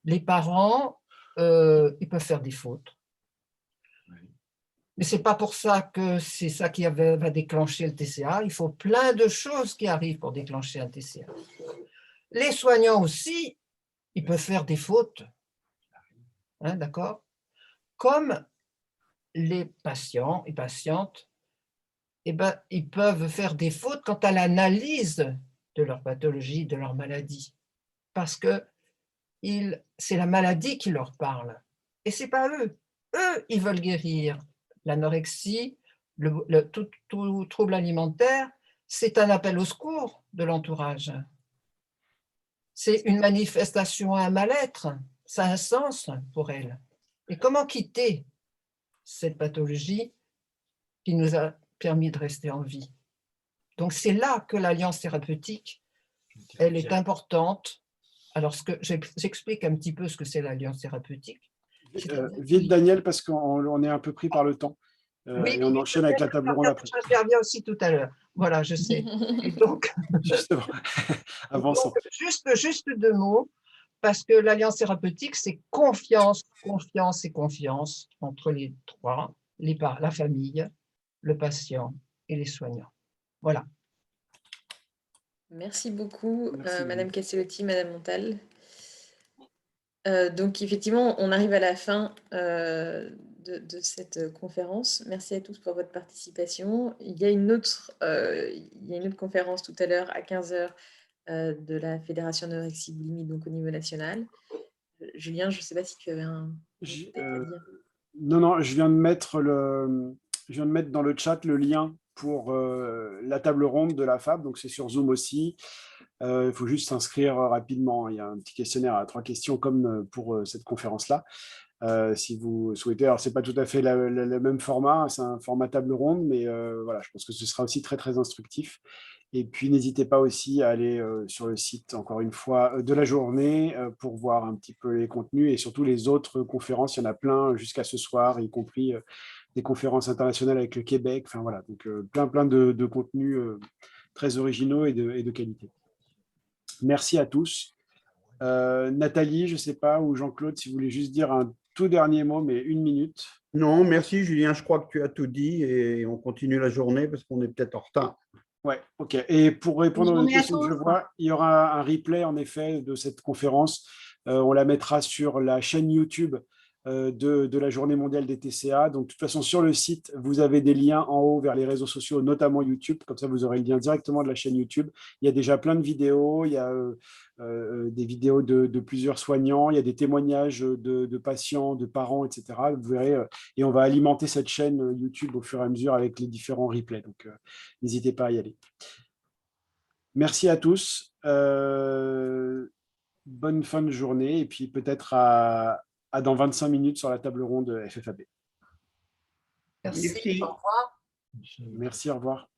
Les parents, ils peuvent faire des fautes. Mais ce n'est pas pour ça que c'est ça qui va déclencher le TCA. Il faut plein de choses qui arrivent pour déclencher un TCA. Les soignants aussi, ils peuvent faire des fautes. Hein, d'accord? Comme les patients et patientes, eh ben, ils peuvent faire des fautes quant à l'analyse de leur pathologie, de leur maladie. Parce que c'est la maladie qui leur parle. Et ce n'est pas eux. Eux, ils veulent guérir. L'anorexie, tout trouble alimentaire, c'est un appel au secours de l'entourage. C'est une manifestation à un mal-être. Ça a un sens pour elles. Et comment quitter cette pathologie qui nous a permis de rester en vie? Donc c'est là que l'alliance thérapeutique, elle est importante. Alors, j'explique un petit peu ce que c'est l'alliance thérapeutique. Vite, Daniel, parce qu'on est un peu pris par le temps. Oui, et on enchaîne avec la table ronde après. Je reviens aussi tout à l'heure. Voilà, je sais. Et donc, justement, avançons. Donc, juste 2 mots, parce que l'alliance thérapeutique, c'est confiance, confiance et confiance entre les trois, la famille, le patient et les soignants. Voilà. Merci beaucoup, Merci, Madame Castellotti, Madame Montal. Donc, effectivement, on arrive à la fin de cette conférence. Merci à tous pour votre participation. Il y a une autre conférence tout à l'heure à 15h de la Fédération Anorexie Boulimie, donc au niveau national. Julien, je ne sais pas si tu avais un peut-être à dire. Non, je viens de mettre dans le chat le lien pour la table ronde de la FAB, donc c'est sur Zoom aussi. Il faut juste s'inscrire rapidement. Il y a un petit questionnaire à 3 questions comme pour cette conférence-là. Si vous souhaitez, alors ce n'est pas tout à fait le même format, c'est un format table ronde, mais voilà, je pense que ce sera aussi très, très instructif. Et puis, n'hésitez pas aussi à aller sur le site, encore une fois, de la journée pour voir un petit peu les contenus et surtout les autres conférences. Il y en a plein jusqu'à ce soir, y compris des conférences internationales avec le Québec. Enfin, voilà, donc plein de contenus très originaux et de qualité. Merci à tous. Nathalie, je ne sais pas, ou Jean-Claude, si vous voulez juste dire un tout dernier mot, mais 1 minute. Non, merci Julien, je crois que tu as tout dit et on continue la journée parce qu'on est peut-être en retard. Ouais, ok. Et pour répondre aux questions que je vois, il y aura un replay en effet de cette conférence. On la mettra sur la chaîne YouTube de la Journée mondiale des TCA. Donc, de toute façon, sur le site, vous avez des liens en haut vers les réseaux sociaux, notamment YouTube. Comme ça, vous aurez le lien directement de la chaîne YouTube. Il y a déjà plein de vidéos. Il y a des vidéos de plusieurs soignants. Il y a des témoignages de patients, de parents, etc. Vous verrez. Et on va alimenter cette chaîne YouTube au fur et à mesure avec les différents replays. Donc, n'hésitez pas à y aller. Merci à tous. Bonne fin de journée. Et puis peut-être à dans 25 minutes sur la table ronde FFAB. Merci. Au revoir. Merci, au revoir.